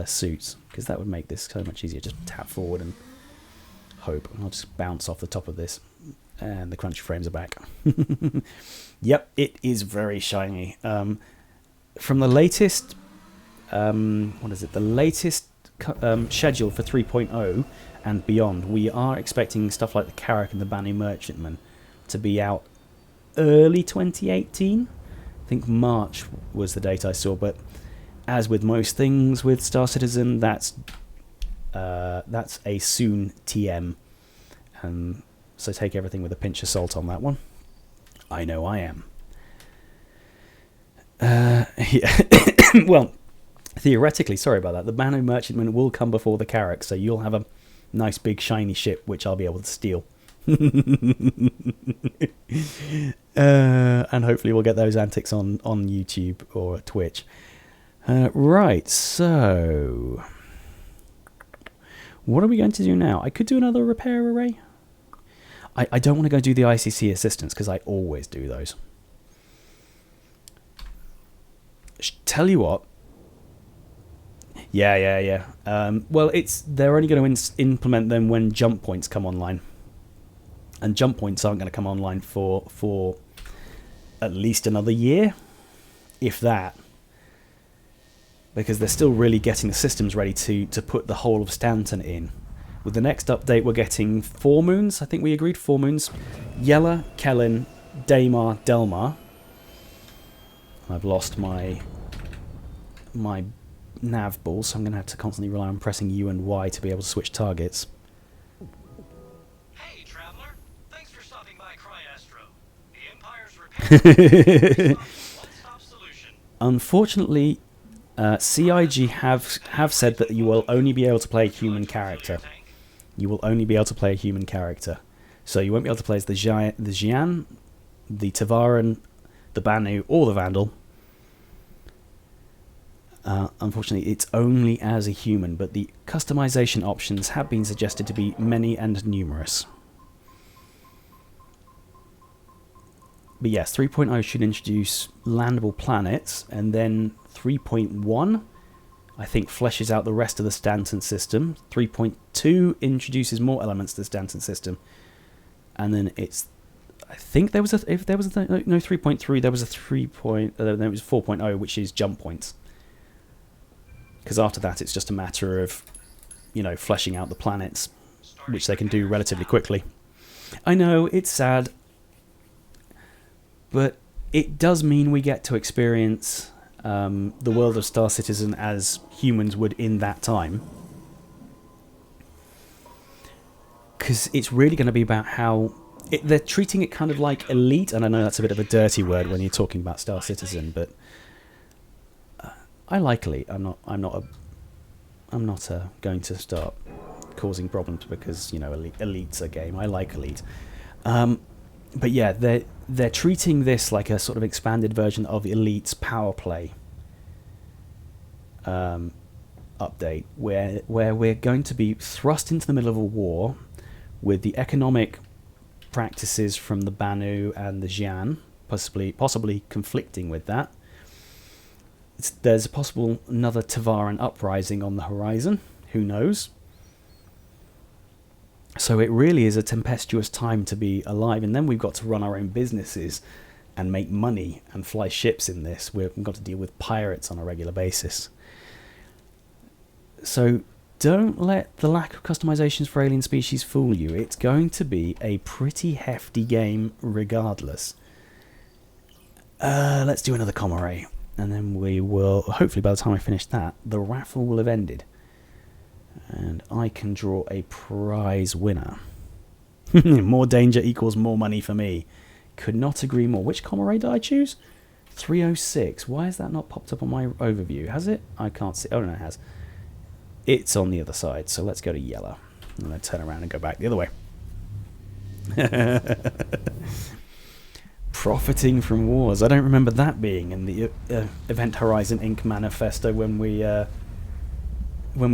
suits, because that would make this so much easier. Just tap forward and hope. I'll just bounce off the top of this, and the crunchy frames are back. Yep, it is very shiny. From the latest, what is it? The latest schedule for 3.0 and beyond, we are expecting stuff like the Carrack and the Banu Merchantman to be out early 2018. I think March was the date I saw, but as with most things with Star Citizen, that's a soon TM. So take everything with a pinch of salt on that one. I know I am. Yeah. Well, theoretically, sorry about that, the Banu Merchantman will come before the Carrack, so you'll have a nice big shiny ship which I'll be able to steal. And hopefully we'll get those antics on YouTube or Twitch. Right, so what are we going to do now? I could do another repair array. I don't want to go do the ICC assistance because I always do those. Tell you what. Yeah. Well, they're only going to implement them when jump points come online. And jump points aren't going to come online for at least another year, if that. Because they're still really getting the systems ready to put the whole of Stanton in. With the next update, we're getting 4 moons. I think we agreed 4 moons. Yella, Kellen, Daymar, Delmar. I've lost my nav ball, so I'm going to have to constantly rely on pressing U and Y to be able to switch targets. Hey, traveler. Thanks for stopping by Cryastro. The Empire's repair one-stop solution. Unfortunately, CIG have said that you will only be able to play a human character. You will only be able to play a human character. So you won't be able to play as the Xian, the Tavaran, the Banu, or the Vandal. Unfortunately, it's only as a human, but the customization options have been suggested to be many and numerous. But yes, 3.0 should introduce landable planets, and then 3.1, I think, fleshes out the rest of the Stanton system. 3.2 introduces more elements to the Stanton system, and then it's, I think there was a 3.3, there was a 3. There was 4.0, which is jump points. Because after that, it's just a matter of, fleshing out the planets, which they can do relatively quickly. I know, it's sad, but it does mean we get to experience the world of Star Citizen as humans would in that time. Because it's really going to be about how they're treating it kind of like Elite, and I know that's a bit of a dirty word when you're talking about Star Citizen, but I like Elite. I'm not going to start causing problems because Elite's a game. I like Elite, but yeah, they're treating this like a sort of expanded version of Elite's Power Play update, where we're going to be thrust into the middle of a war with the economic practices from the Banu and the Xian possibly conflicting with that. There's a possible another Tavaran uprising on the horizon. Who knows? So it really is a tempestuous time to be alive, and then we've got to run our own businesses and make money and fly ships in this. We've got to deal with pirates on a regular basis. So don't let the lack of customizations for alien species fool you. It's going to be a pretty hefty game regardless. Let's do another Comm Array. And then we will, hopefully by the time I finish that, the raffle will have ended. And I can draw a prize winner. More danger equals more money for me. Could not agree more. Which Comm Array did I choose? 306. Why has that not popped up on my overview? Has it? I can't see. Oh, no, it has. It's on the other side. So let's go to yellow. I'm going to turn around and go back the other way. Profiting from wars. I don't remember that being in the Event Horizon Inc. manifesto when we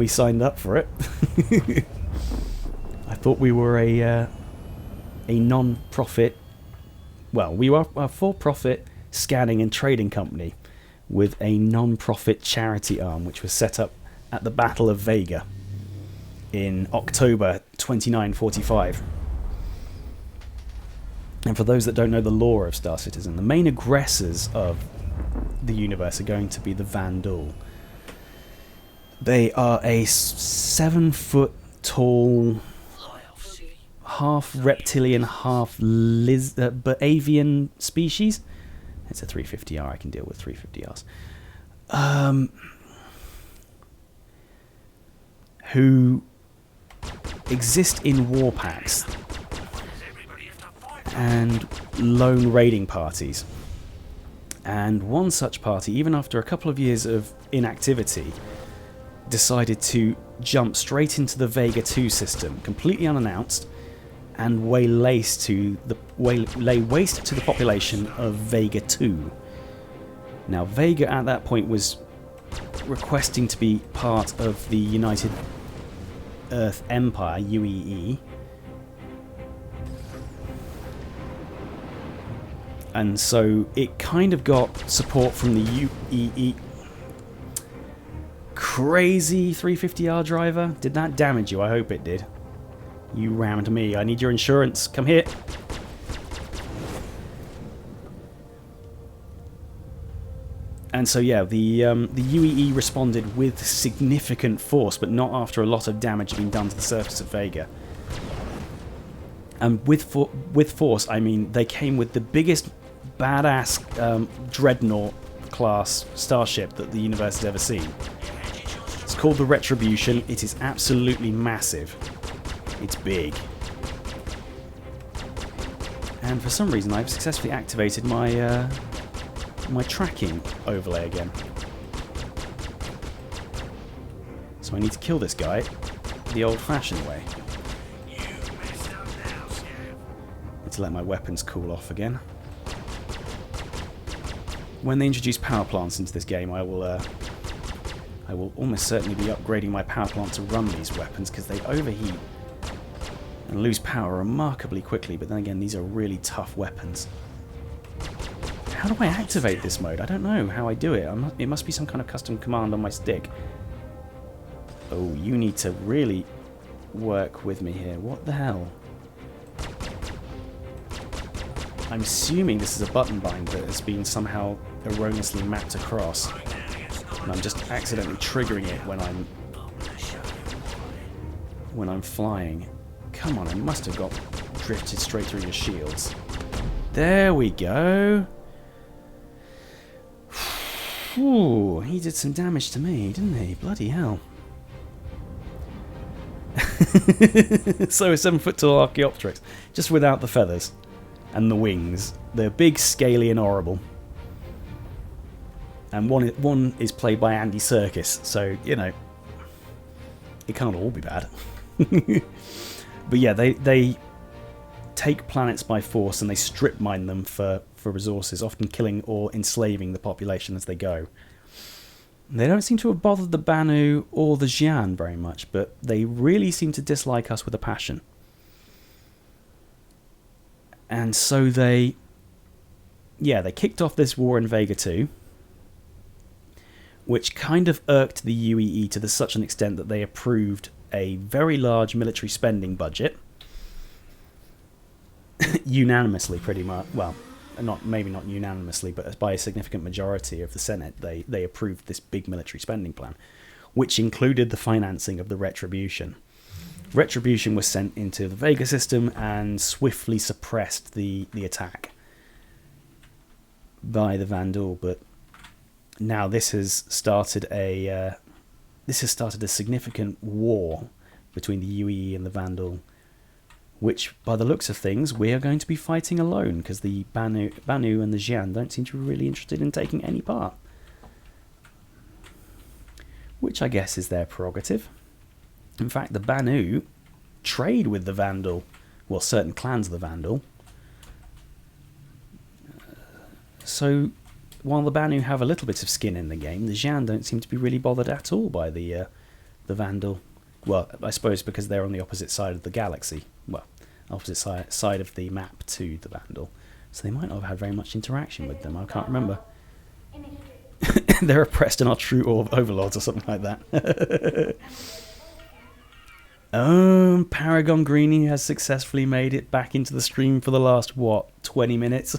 signed up for it. I thought we were a non-profit. Well, we were a for-profit scanning and trading company, with a non-profit charity arm which was set up at the Battle of Vega in October 2945. And for those that don't know the lore of Star Citizen, the main aggressors of the universe are going to be the Vandal. They are a 7-foot tall, half reptilian, half avian species. It's a 350R. I can deal with 350Rs. Who exist in war packs and lone raiding parties. And one such party, even after a couple of years of inactivity, decided to jump straight into the Vega 2 system, completely unannounced, and lay waste to the population of Vega 2. Now, Vega at that point was requesting to be part of the United Earth Empire, UEE, and so it kind of got support from the UEE. Crazy 350R driver. Did that damage you? I hope it did. You rammed me. I need your insurance. Come here. And so yeah, the UEE responded with significant force, but not after a lot of damage had been done to the surface of Vega. And with force, I mean they came with the biggest badass dreadnought class starship that the universe has ever seen. It's called the Retribution. It is absolutely massive. It's big. And for some reason I've successfully activated my my tracking overlay again. So I need to kill this guy the old-fashioned way. Need to let my weapons cool off again. When they introduce power plants into this game, I will almost certainly be upgrading my power plant to run these weapons, because they overheat and lose power remarkably quickly, but then again, these are really tough weapons. How do I activate this mode? I don't know how I do it. It must be some kind of custom command on my stick. Oh, you need to really work with me here. What the hell? I'm assuming this is a button bind that has been somehow erroneously mapped across. And I'm just accidentally triggering it when I'm flying. Come on, I must have got drifted straight through your shields. There we go. Ooh, he did some damage to me, didn't he? Bloody hell. So a 7-foot tall Archaeopteryx, just without the feathers and the wings. They're big, scaly and horrible. And one is played by Andy Serkis, so, you know, it can't all be bad. But yeah, they take planets by force and they strip mine them for resources, often killing or enslaving the population as they go. They don't seem to have bothered the Banu or the Xian very much, but they really seem to dislike us with a passion. And so they kicked off this war in Vega 2, which kind of irked the UEE to such an extent that they approved a very large military spending budget. Unanimously, pretty much. Well, maybe not unanimously, but by a significant majority of the Senate, they approved this big military spending plan, which included the financing of the Retribution. Retribution was sent into the Vega system and swiftly suppressed the attack by the Vandal. But now this has started a significant war between the UEE and the Vandal, which, by the looks of things, we are going to be fighting alone, because the Banu and the Xian don't seem to be really interested in taking any part. Which I guess is their prerogative. In fact, the Banu trade with the Vandal, well, certain clans of the Vandal. So, while the Banu have a little bit of skin in the game, the Xian don't seem to be really bothered at all by the Vandal. Well, I suppose because they're on the opposite side of the galaxy. Well, opposite side of the map to the Vandal. So they might not have had very much interaction with them. I can't remember. They're oppressed and are true overlords or something like that. Paragon Greenie has successfully made it back into the stream for the last, 20 minutes?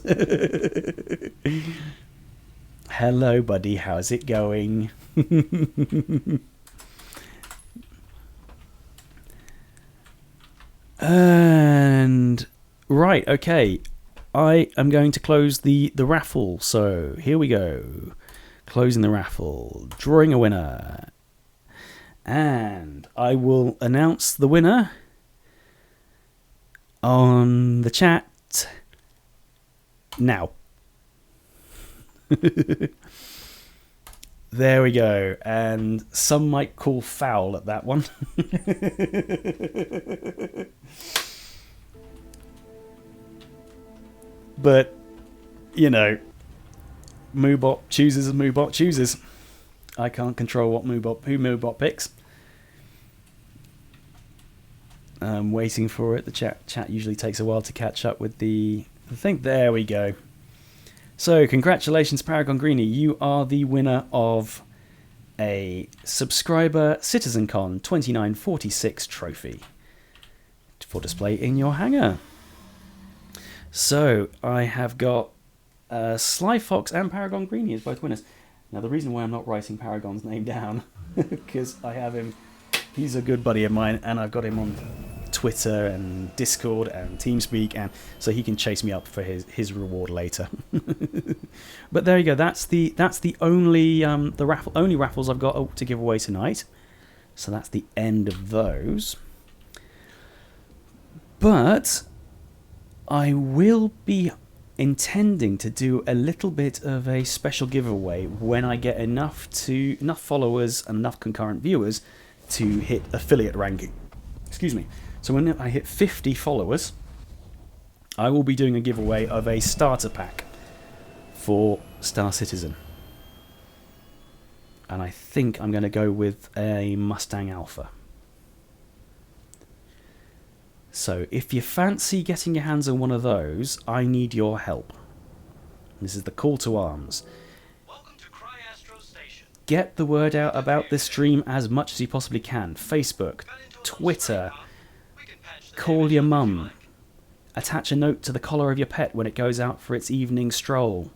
Hello, buddy. How's it going? And... right, okay. I am going to close the raffle. So, here we go. Closing the raffle. Drawing a winner. And I will announce the winner on the chat now. There we go. And some might call foul at that one. But, you know, Moobot chooses as Moobot chooses. I can't control who Moobot picks. I'm waiting for it. The chat usually takes a while to catch up with the thing. There we go. So, congratulations, Paragon Greenie. You are the winner of a subscriber CitizenCon 2946 trophy for display in your hangar. So, I have got Sly Fox and Paragon Greenie as both winners. Now, the reason why I'm not writing Paragon's name down, because I have him, he's a good buddy of mine, and I've got him on Twitter and Discord and TeamSpeak, and so he can chase me up for his reward later. But there you go. That's the only only raffles I've got to give away tonight. So that's the end of those. But I will be intending to do a little bit of a special giveaway when I get enough followers and enough concurrent viewers to hit affiliate ranking. Excuse me. So when I hit 50 followers, I will be doing a giveaway of a starter pack for Star Citizen. And I think I'm going to go with a Mustang Alpha. So if you fancy getting your hands on one of those, I need your help. This is the call to arms. Welcome to Cryastro Station. Get the word out about this stream as much as you possibly can. Facebook, Twitter, call your mum. Attach a note to the collar of your pet when it goes out for its evening stroll.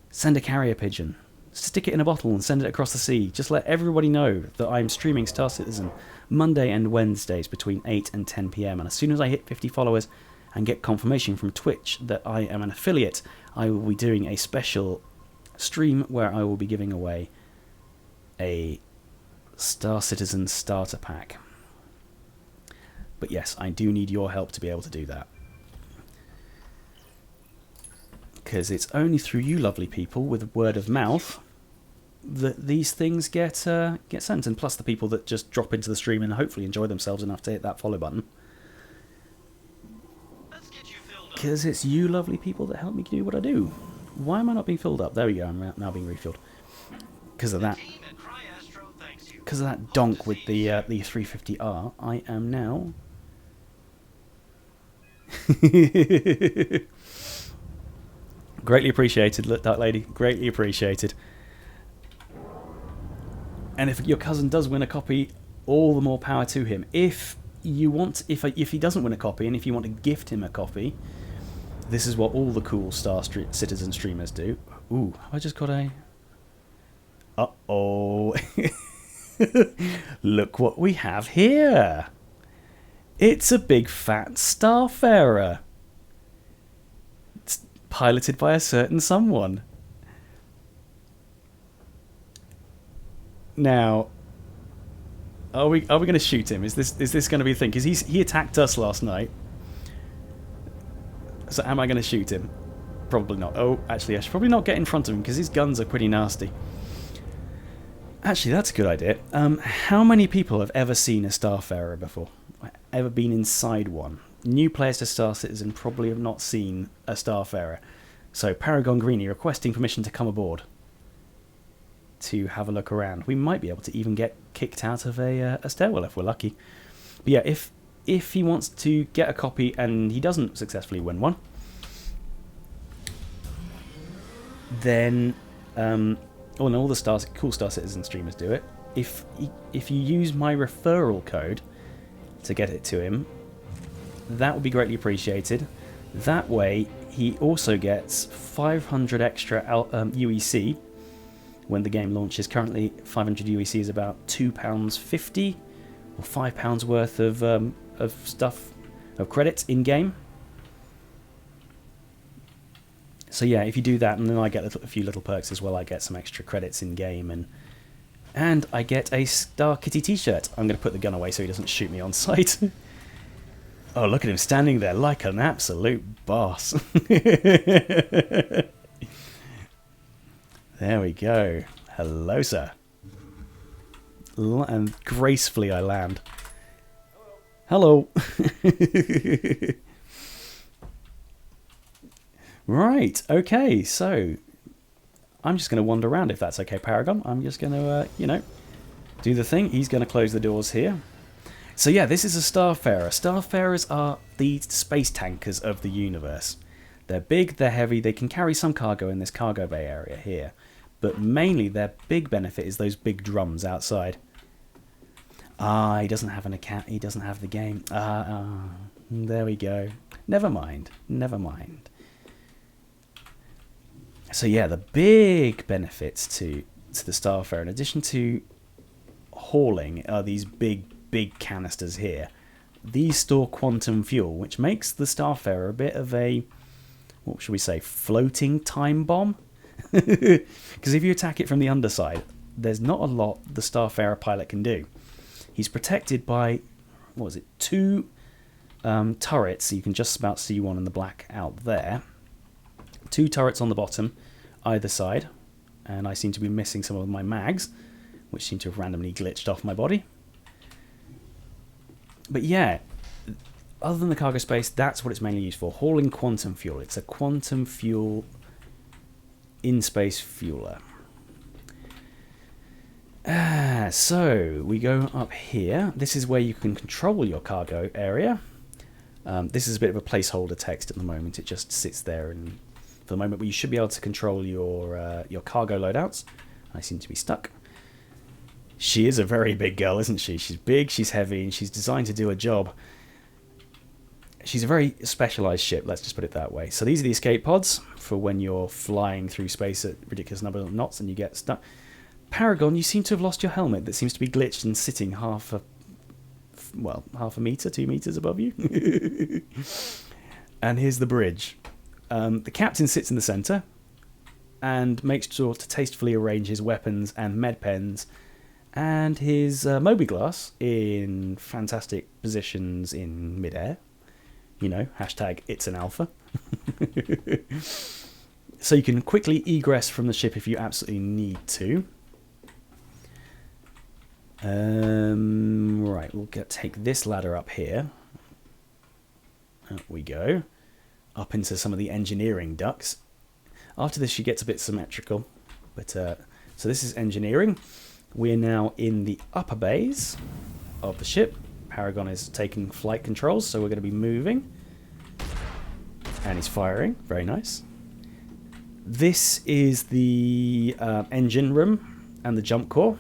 Send a carrier pigeon. Stick it in a bottle and send it across the sea. Just let everybody know that I'm streaming Star Citizen Monday and Wednesdays between 8 and 10 PM. And as soon as I hit 50 followers and get confirmation from Twitch that I am an affiliate, I will be doing a special stream where I will be giving away a Star Citizen starter pack. But yes, I do need your help to be able to do that. Because it's only through you lovely people with word of mouth that these things get sent. And plus the people that just drop into the stream and hopefully enjoy themselves enough to hit that follow button. Because it's you lovely people that help me do what I do. Why am I not being filled up? There we go, I'm now being refilled. Because of that. Because of that donk with the 350R, I am now... Greatly appreciated, Dark Lady. Greatly appreciated. And if your cousin does win a copy, all the more power to him. If you want, if he doesn't win a copy, and if you want to gift him a copy, this is what all the cool Star Citizen streamers do. Ooh, have I just got a... Uh-oh. Look what we have here. It's a big fat Starfarer. It's piloted by a certain someone. Now, are we going to shoot him? Is this going to be a thing? Because he attacked us last night. So am I going to shoot him? Probably not. Oh, actually, I should probably not get in front of him because his guns are pretty nasty. Actually, that's a good idea. How many people have ever seen a Starfarer before? Ever been inside one? New players to Star Citizen probably have not seen a Starfarer. So, Paragon Greenie requesting permission to come aboard to have a look around. We might be able to even get kicked out of a stairwell if we're lucky. But yeah, if he wants to get a copy and he doesn't successfully win one, then oh, and all the cool Star Citizen streamers do it. If you use my referral code to get it to him, that would be greatly appreciated. That way, he also gets 500 extra UEC when the game launches. Currently, 500 UEC is about £2.50 or £5 worth of stuff, of credits in game. So yeah, if you do that, and then I get a few little perks as well. I get some extra credits in game, and I get a Star Kitty t-shirt. I'm going to put the gun away so he doesn't shoot me on sight. Oh, look at him standing there like an absolute boss. There we go. Hello, sir. And gracefully I land. Hello. Right, okay, so I'm just going to wander around if that's okay, Paragon. I'm just going to, do the thing. He's going to close the doors here. So yeah, this is a Starfarer. Starfarers are the space tankers of the universe. They're big, they're heavy, they can carry some cargo in this cargo bay area here. But mainly their big benefit is those big drums outside. Ah, he doesn't have an account, he doesn't have the game. There we go. Never mind, never mind. So yeah, the big benefits to the Starfarer, in addition to hauling, are these big canisters here. These store quantum fuel, which makes the Starfarer a bit of a, what should we say, floating time bomb? Because if you attack it from the underside, there's not a lot the Starfarer pilot can do. He's protected by, what was it, 2 turrets, so you can just about see one in the black out there. 2 turrets on the bottom, either side, and I seem to be missing some of my mags, which seem to have randomly glitched off my body. But yeah, other than the cargo space, that's what it's mainly used for, hauling quantum fuel. It's a quantum fuel in-space fueler. So we go up here. This is where you can control your cargo area. This is a bit of a placeholder text at the moment. It just sits there, and for the moment, you should be able to control your cargo loadouts. I seem to be stuck. She is a very big girl, isn't she? She's big, she's heavy, and she's designed to do a job. She's a very specialised ship, let's just put it that way. So these are the escape pods for when you're flying through space at ridiculous number of knots and you get stuck. Paragon, you seem to have lost your helmet. That seems to be glitched and sitting half a metre, 2 metres above you. And here's the bridge. The captain sits in the centre and makes sure to tastefully arrange his weapons and med pens and his Mobi-Glass in fantastic positions in mid-air. You know, hashtag it's an alpha. So you can quickly egress from the ship if you absolutely need to. Right, we'll take this ladder up here. Up we go. Up into some of the engineering ducts. After this, she gets a bit symmetrical. But so this is engineering. We're now in the upper bays of the ship. Paragon is taking flight controls, so we're going to be moving. And he's firing. Very nice. This is the engine room and the jump core.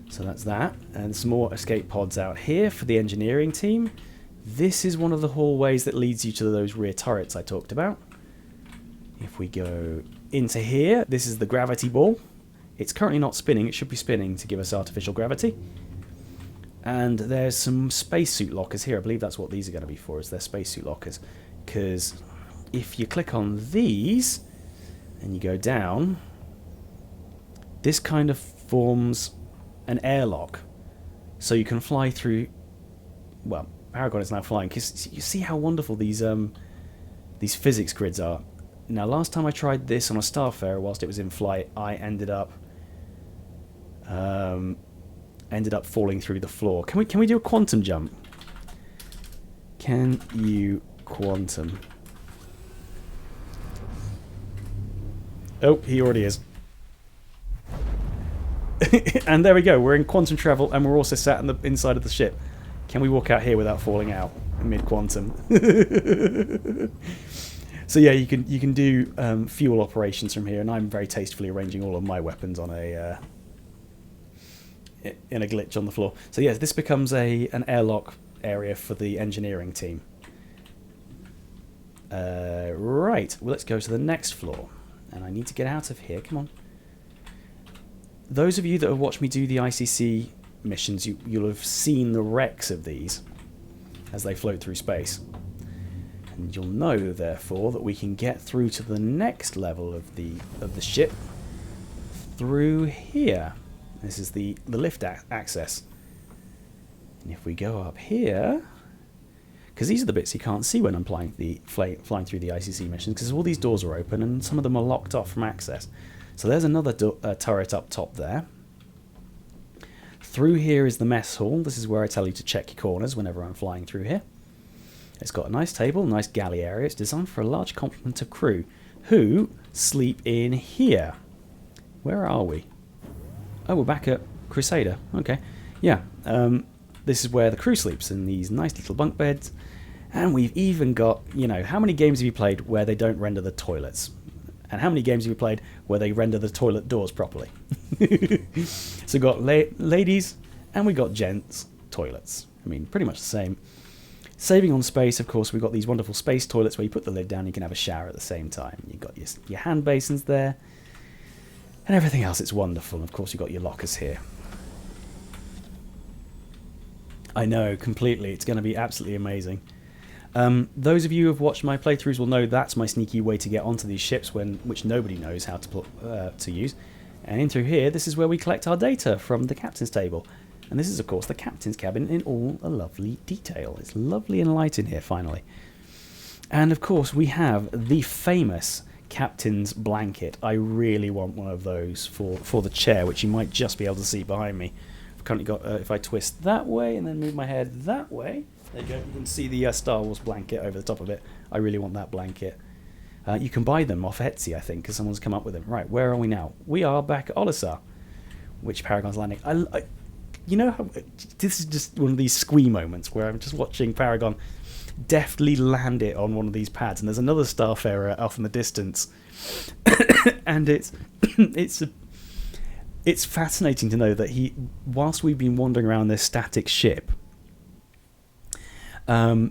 So that's that. And some more escape pods out here for the engineering team. This is one of the hallways that leads you to those rear turrets I talked about. If we go into here, this is the gravity ball. It's currently not spinning. It should be spinning to give us artificial gravity. And there's some spacesuit lockers here. I believe that's what these are going to be for, is they're spacesuit lockers. Because if you click on these and you go down, this kind of forms an airlock. So you can fly through... Well, Paragon is now flying. Because you see how wonderful these physics grids are. Now, last time I tried this on a Starfarer whilst it was in flight, I ended up falling through the floor. Can we do a quantum jump? Can you quantum? Oh, he already is. And there we go. We're in quantum travel, and we're also sat in the inside of the ship. Can we walk out here without falling out mid-quantum? So yeah, you can do fuel operations from here, and I'm very tastefully arranging all of my weapons on a in a glitch on the floor. So yes, this becomes an airlock area for the engineering team. Right, well, let's go to the next floor, and I need to get out of here. Come on. Those of you that have watched me do the ICC missions, you'll have seen the wrecks of these as they float through space. And you'll know, therefore, that we can get through to the next level of the ship through here. This is the lift access. And if we go up here, because these are the bits you can't see when I'm flying through the ICC missions, because all these doors are open and some of them are locked off from access. So there's another turret up top there. Through here is the mess hall. This is where I tell you to check your corners whenever I'm flying through here. It's got a nice table, nice galley area. It's designed for a large complement of crew who sleep in here. Where are we? Oh, we're back at Crusader. Okay. Yeah. This is where the crew sleeps, in these nice little bunk beds. And we've even got, you know, how many games have you played where they don't render the toilets? And how many games have you played where they render the toilet doors properly? So we've got ladies and we got gents toilets. I mean, pretty much the same. Saving on space, of course, we've got these wonderful space toilets where you put the lid down, you can have a shower at the same time. You've got your hand basins there. And everything else, it's wonderful. And of course, you've got your lockers here. I know, completely. It's going to be absolutely amazing. Those of you who have watched my playthroughs will know that's my sneaky way to get onto these ships, which nobody knows how to use. And in through here, this is where we collect our data from the captain's table. And this is, of course, the captain's cabin in all a lovely detail. It's lovely and light in here, finally. And, of course, we have the famous captain's blanket. I really want one of those for the chair, which you might just be able to see behind me. I've currently got, if I twist that way and then move my head that way, there you go. You can see the Star Wars blanket over the top of it. I really want that blanket. You can buy them off Etsy, I think, because someone's come up with them. Right, where are we now? We are back at Olisar, which Paragon's landing. You know how this is just one of these squee moments where I'm just watching Paragon deftly land it on one of these pads, and there's another Starfarer off in the distance, and it's fascinating to know that whilst we've been wandering around this static ship, Paragon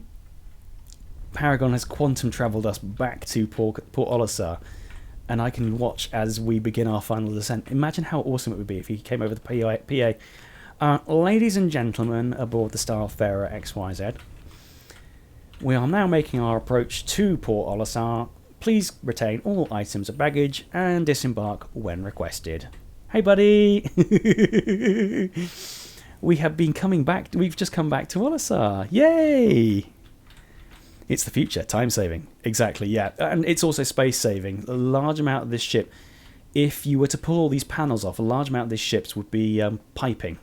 has quantum travelled us back to Port Olisar, and I can watch as we begin our final descent. Imagine how awesome it would be if he came over the PA. Ladies and gentlemen aboard the Starfarer XYZ, we are now making our approach to Port Olisar. Please retain all items of baggage and disembark when requested. Hey, buddy! We have been coming back. We've just come back to Olisar. Yay! It's the future. Time saving. Exactly, yeah. And it's also space saving. A large amount of this ship, if you were to pull all these panels off, a large amount of this ship would be piping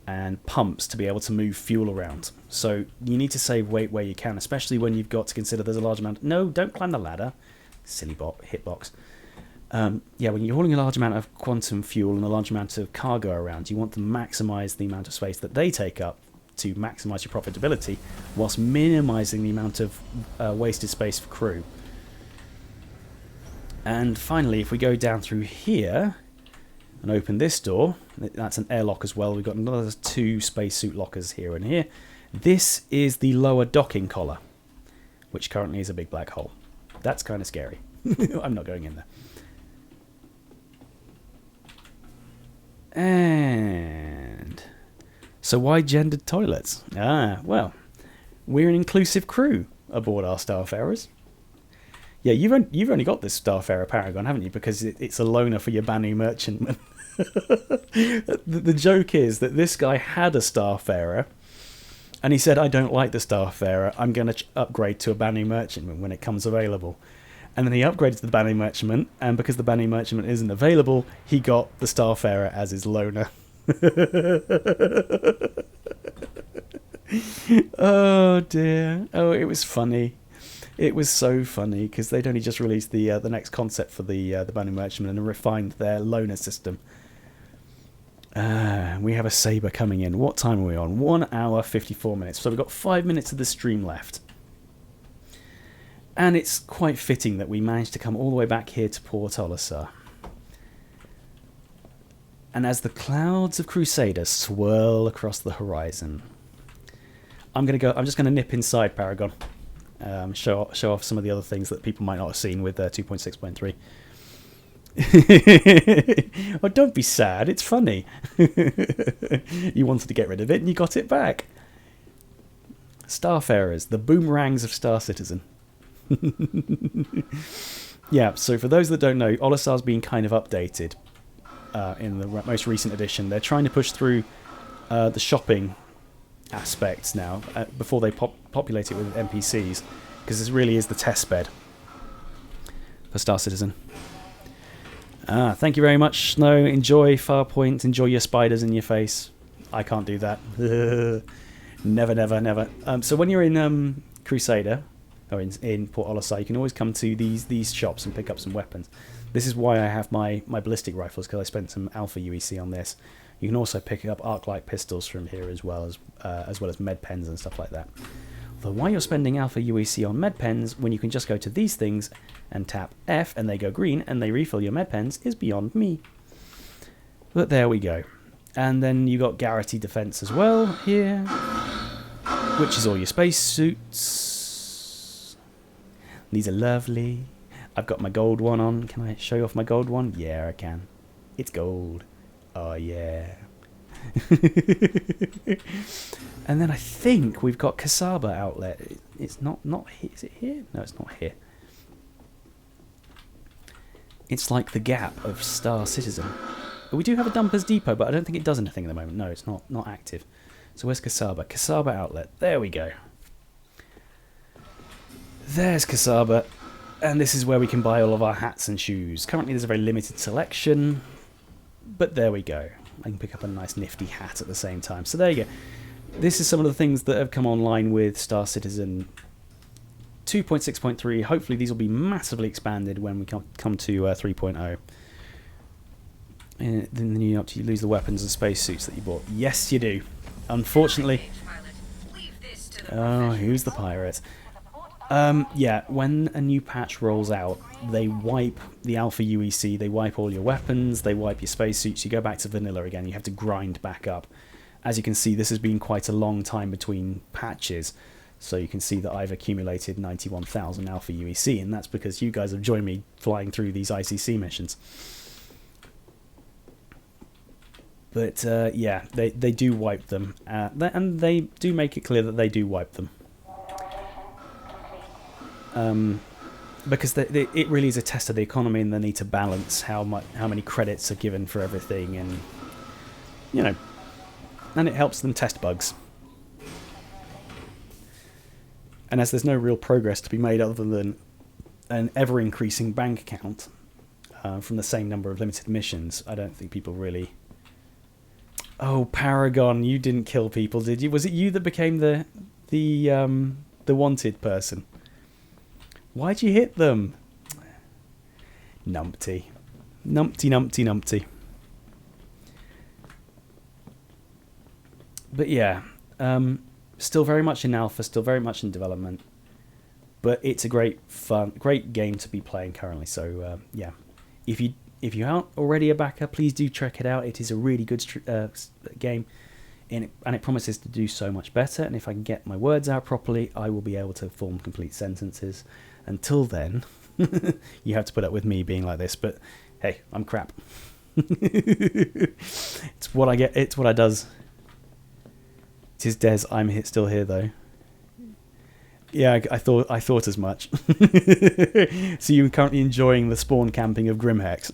and pumps to be able to move fuel around. So you need to save weight where you can, especially when you've got to consider there's a large amount. No, don't climb the ladder. Silly hitbox. Yeah, when you're hauling a large amount of quantum fuel and a large amount of cargo around, you want to maximise the amount of space that they take up to maximise your profitability, whilst minimising the amount of wasted space for crew. And finally, if we go down through here and open this door, that's an airlock as well. We've got another 2 spacesuit lockers here and here. This is the lower docking collar, which currently is a big black hole. That's kind of scary. I'm not going in there. And so why gendered toilets? Well, we're an inclusive crew aboard our Starfarers. Yeah, you've only got this Starfarer Paragon, haven't you? Because it's a loaner for your Banu merchantman. The joke is that this guy had a Starfarer, and he said, I don't like the Starfarer, I'm going to upgrade to a Banu merchantman when it comes available. And then he upgraded to the Banu merchantman, and because the Banu merchantman isn't available, he got the Starfarer as his loaner. Oh dear. Oh, it was funny. It was so funny because they'd only just released the next concept for the Banu merchantman and refined their loaner system. We have a Saber coming in. What time are we on? 1 hour 54 minutes. So we've got 5 minutes of the stream left. And it's quite fitting that we managed to come all the way back here to Port Olisar. And as the clouds of Crusader swirl across the horizon, I'm just going to nip inside Paragon. Show off some of the other things that people might not have seen with 2.6.3. Oh, don't be sad. It's funny. You wanted to get rid of it and you got it back. Starfarers, the boomerangs of Star Citizen. Yeah, so for those that don't know, Olisar's been kind of updated in the most recent edition. They're trying to push through the shopping aspects now before they populate it with NPCs, because this really is the test bed for Star Citizen. Thank you very much, Snow. Enjoy Farpoint. Enjoy your spiders in your face. I can't do that. Never, never, never. So when you're in Crusader, or in Port Olisar, you can always come to these shops and pick up some weapons. This is why I have my ballistic rifles, because I spent some Alpha UEC on this. You can also pick up arc-light pistols from here as well as med pens and stuff like that. Although why you're spending Alpha UEC on med pens when you can just go to these things and tap F and they go green and they refill your med pens is beyond me. But there we go. And then you got Garrity Defense as well here, which is all your space suits. These are lovely. I've got my gold one on. Can I show you off my gold one? Yeah, I can. It's gold. Oh, yeah. And then I think we've got Saber outlet. It's not here. Is it here? No, it's not here. It's like the gap of Star Citizen. We do have a Dumpers Depot, but I don't think it does anything at the moment. No, it's not active. So where's Saber? Saber outlet. There we go. There's Saber. And this is where we can buy all of our hats and shoes. Currently there's a very limited selection, but there we go. I can pick up a nice nifty hat at the same time. So there you go. This is some of the things that have come online with Star Citizen 2.6.3. Hopefully these will be massively expanded when we come to 3.0. And then you lose the weapons and spacesuits that you bought. Yes, you do. Unfortunately. Oh, who's the pirate? Yeah, when a new patch rolls out, they wipe the Alpha UEC, they wipe all your weapons, they wipe your spacesuits, you go back to vanilla again, you have to grind back up. As you can see, this has been quite a long time between patches, so you can see that I've accumulated 91,000 Alpha UEC, and that's because you guys have joined me flying through these ICC missions. But yeah, they do wipe them, and they do make it clear that they do wipe them. Because it really is a test of the economy, and they need to balance how many credits are given for everything, and you know, and it helps them test bugs. And as there's no real progress to be made other than an ever-increasing bank account from the same number of limited missions, I don't think people really. Oh, Paragon, you didn't kill people, did you? Was it you that became the wanted person? Why'd you hit them? Numpty. Numpty, numpty, numpty. But yeah, still very much in alpha, still very much in development. But it's a great game to be playing currently. So yeah, if you aren't already a backer, please do check it out. It is a really good game, and it promises to do so much better. And if I can get my words out properly, I will be able to form complete sentences. Until then, you have to put up with me being like this, but hey, I'm crap. It's what I get, it's what I does. It is Des, I'm still here though. Yeah, I thought as much. So you're currently enjoying the spawn camping of Grimhex.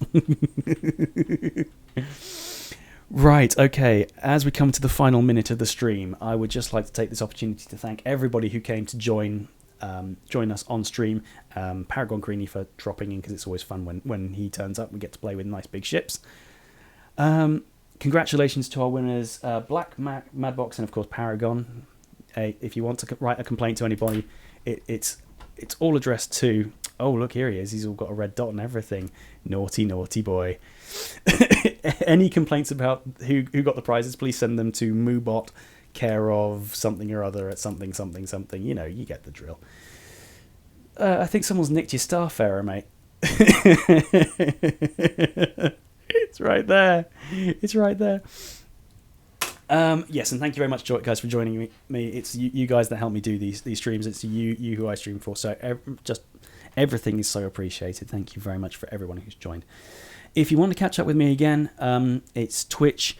Right, okay, as we come to the final minute of the stream, I would just like to take this opportunity to thank everybody who came to join us on stream. Paragon Greeny for dropping in, because it's always fun when he turns up. We get to play with nice big ships. Congratulations to our winners, Black Madbox and of course Paragon. If you want to write a complaint to anybody, it's all addressed to. Oh, look, here he is. He's all got a red dot and everything. Naughty, naughty boy. Any complaints about who got the prizes, please send them to Moobot, care of something or other at something. You know, you get the drill. I think someone's nicked your Starfarer, mate. It's right there. It's right there. Yes, and thank you very much, guys, for joining me. It's you guys that help me do these streams. It's you who I stream for. So just everything is so appreciated. Thank you very much for everyone who's joined. If you want to catch up with me again, it's Twitch,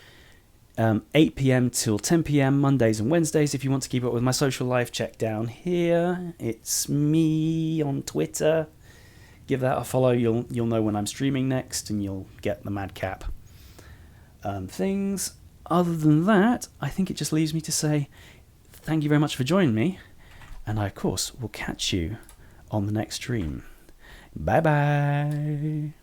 8 p.m. till 10 p.m. Mondays and Wednesdays. If you want to keep up with my social life, check down here. It's me on Twitter. Give that a follow. You'll know when I'm streaming next, and you'll get the madcap things. Other than that, I think it just leaves me to say thank you very much for joining me, and I, of course, will catch you on the next stream. Bye-bye.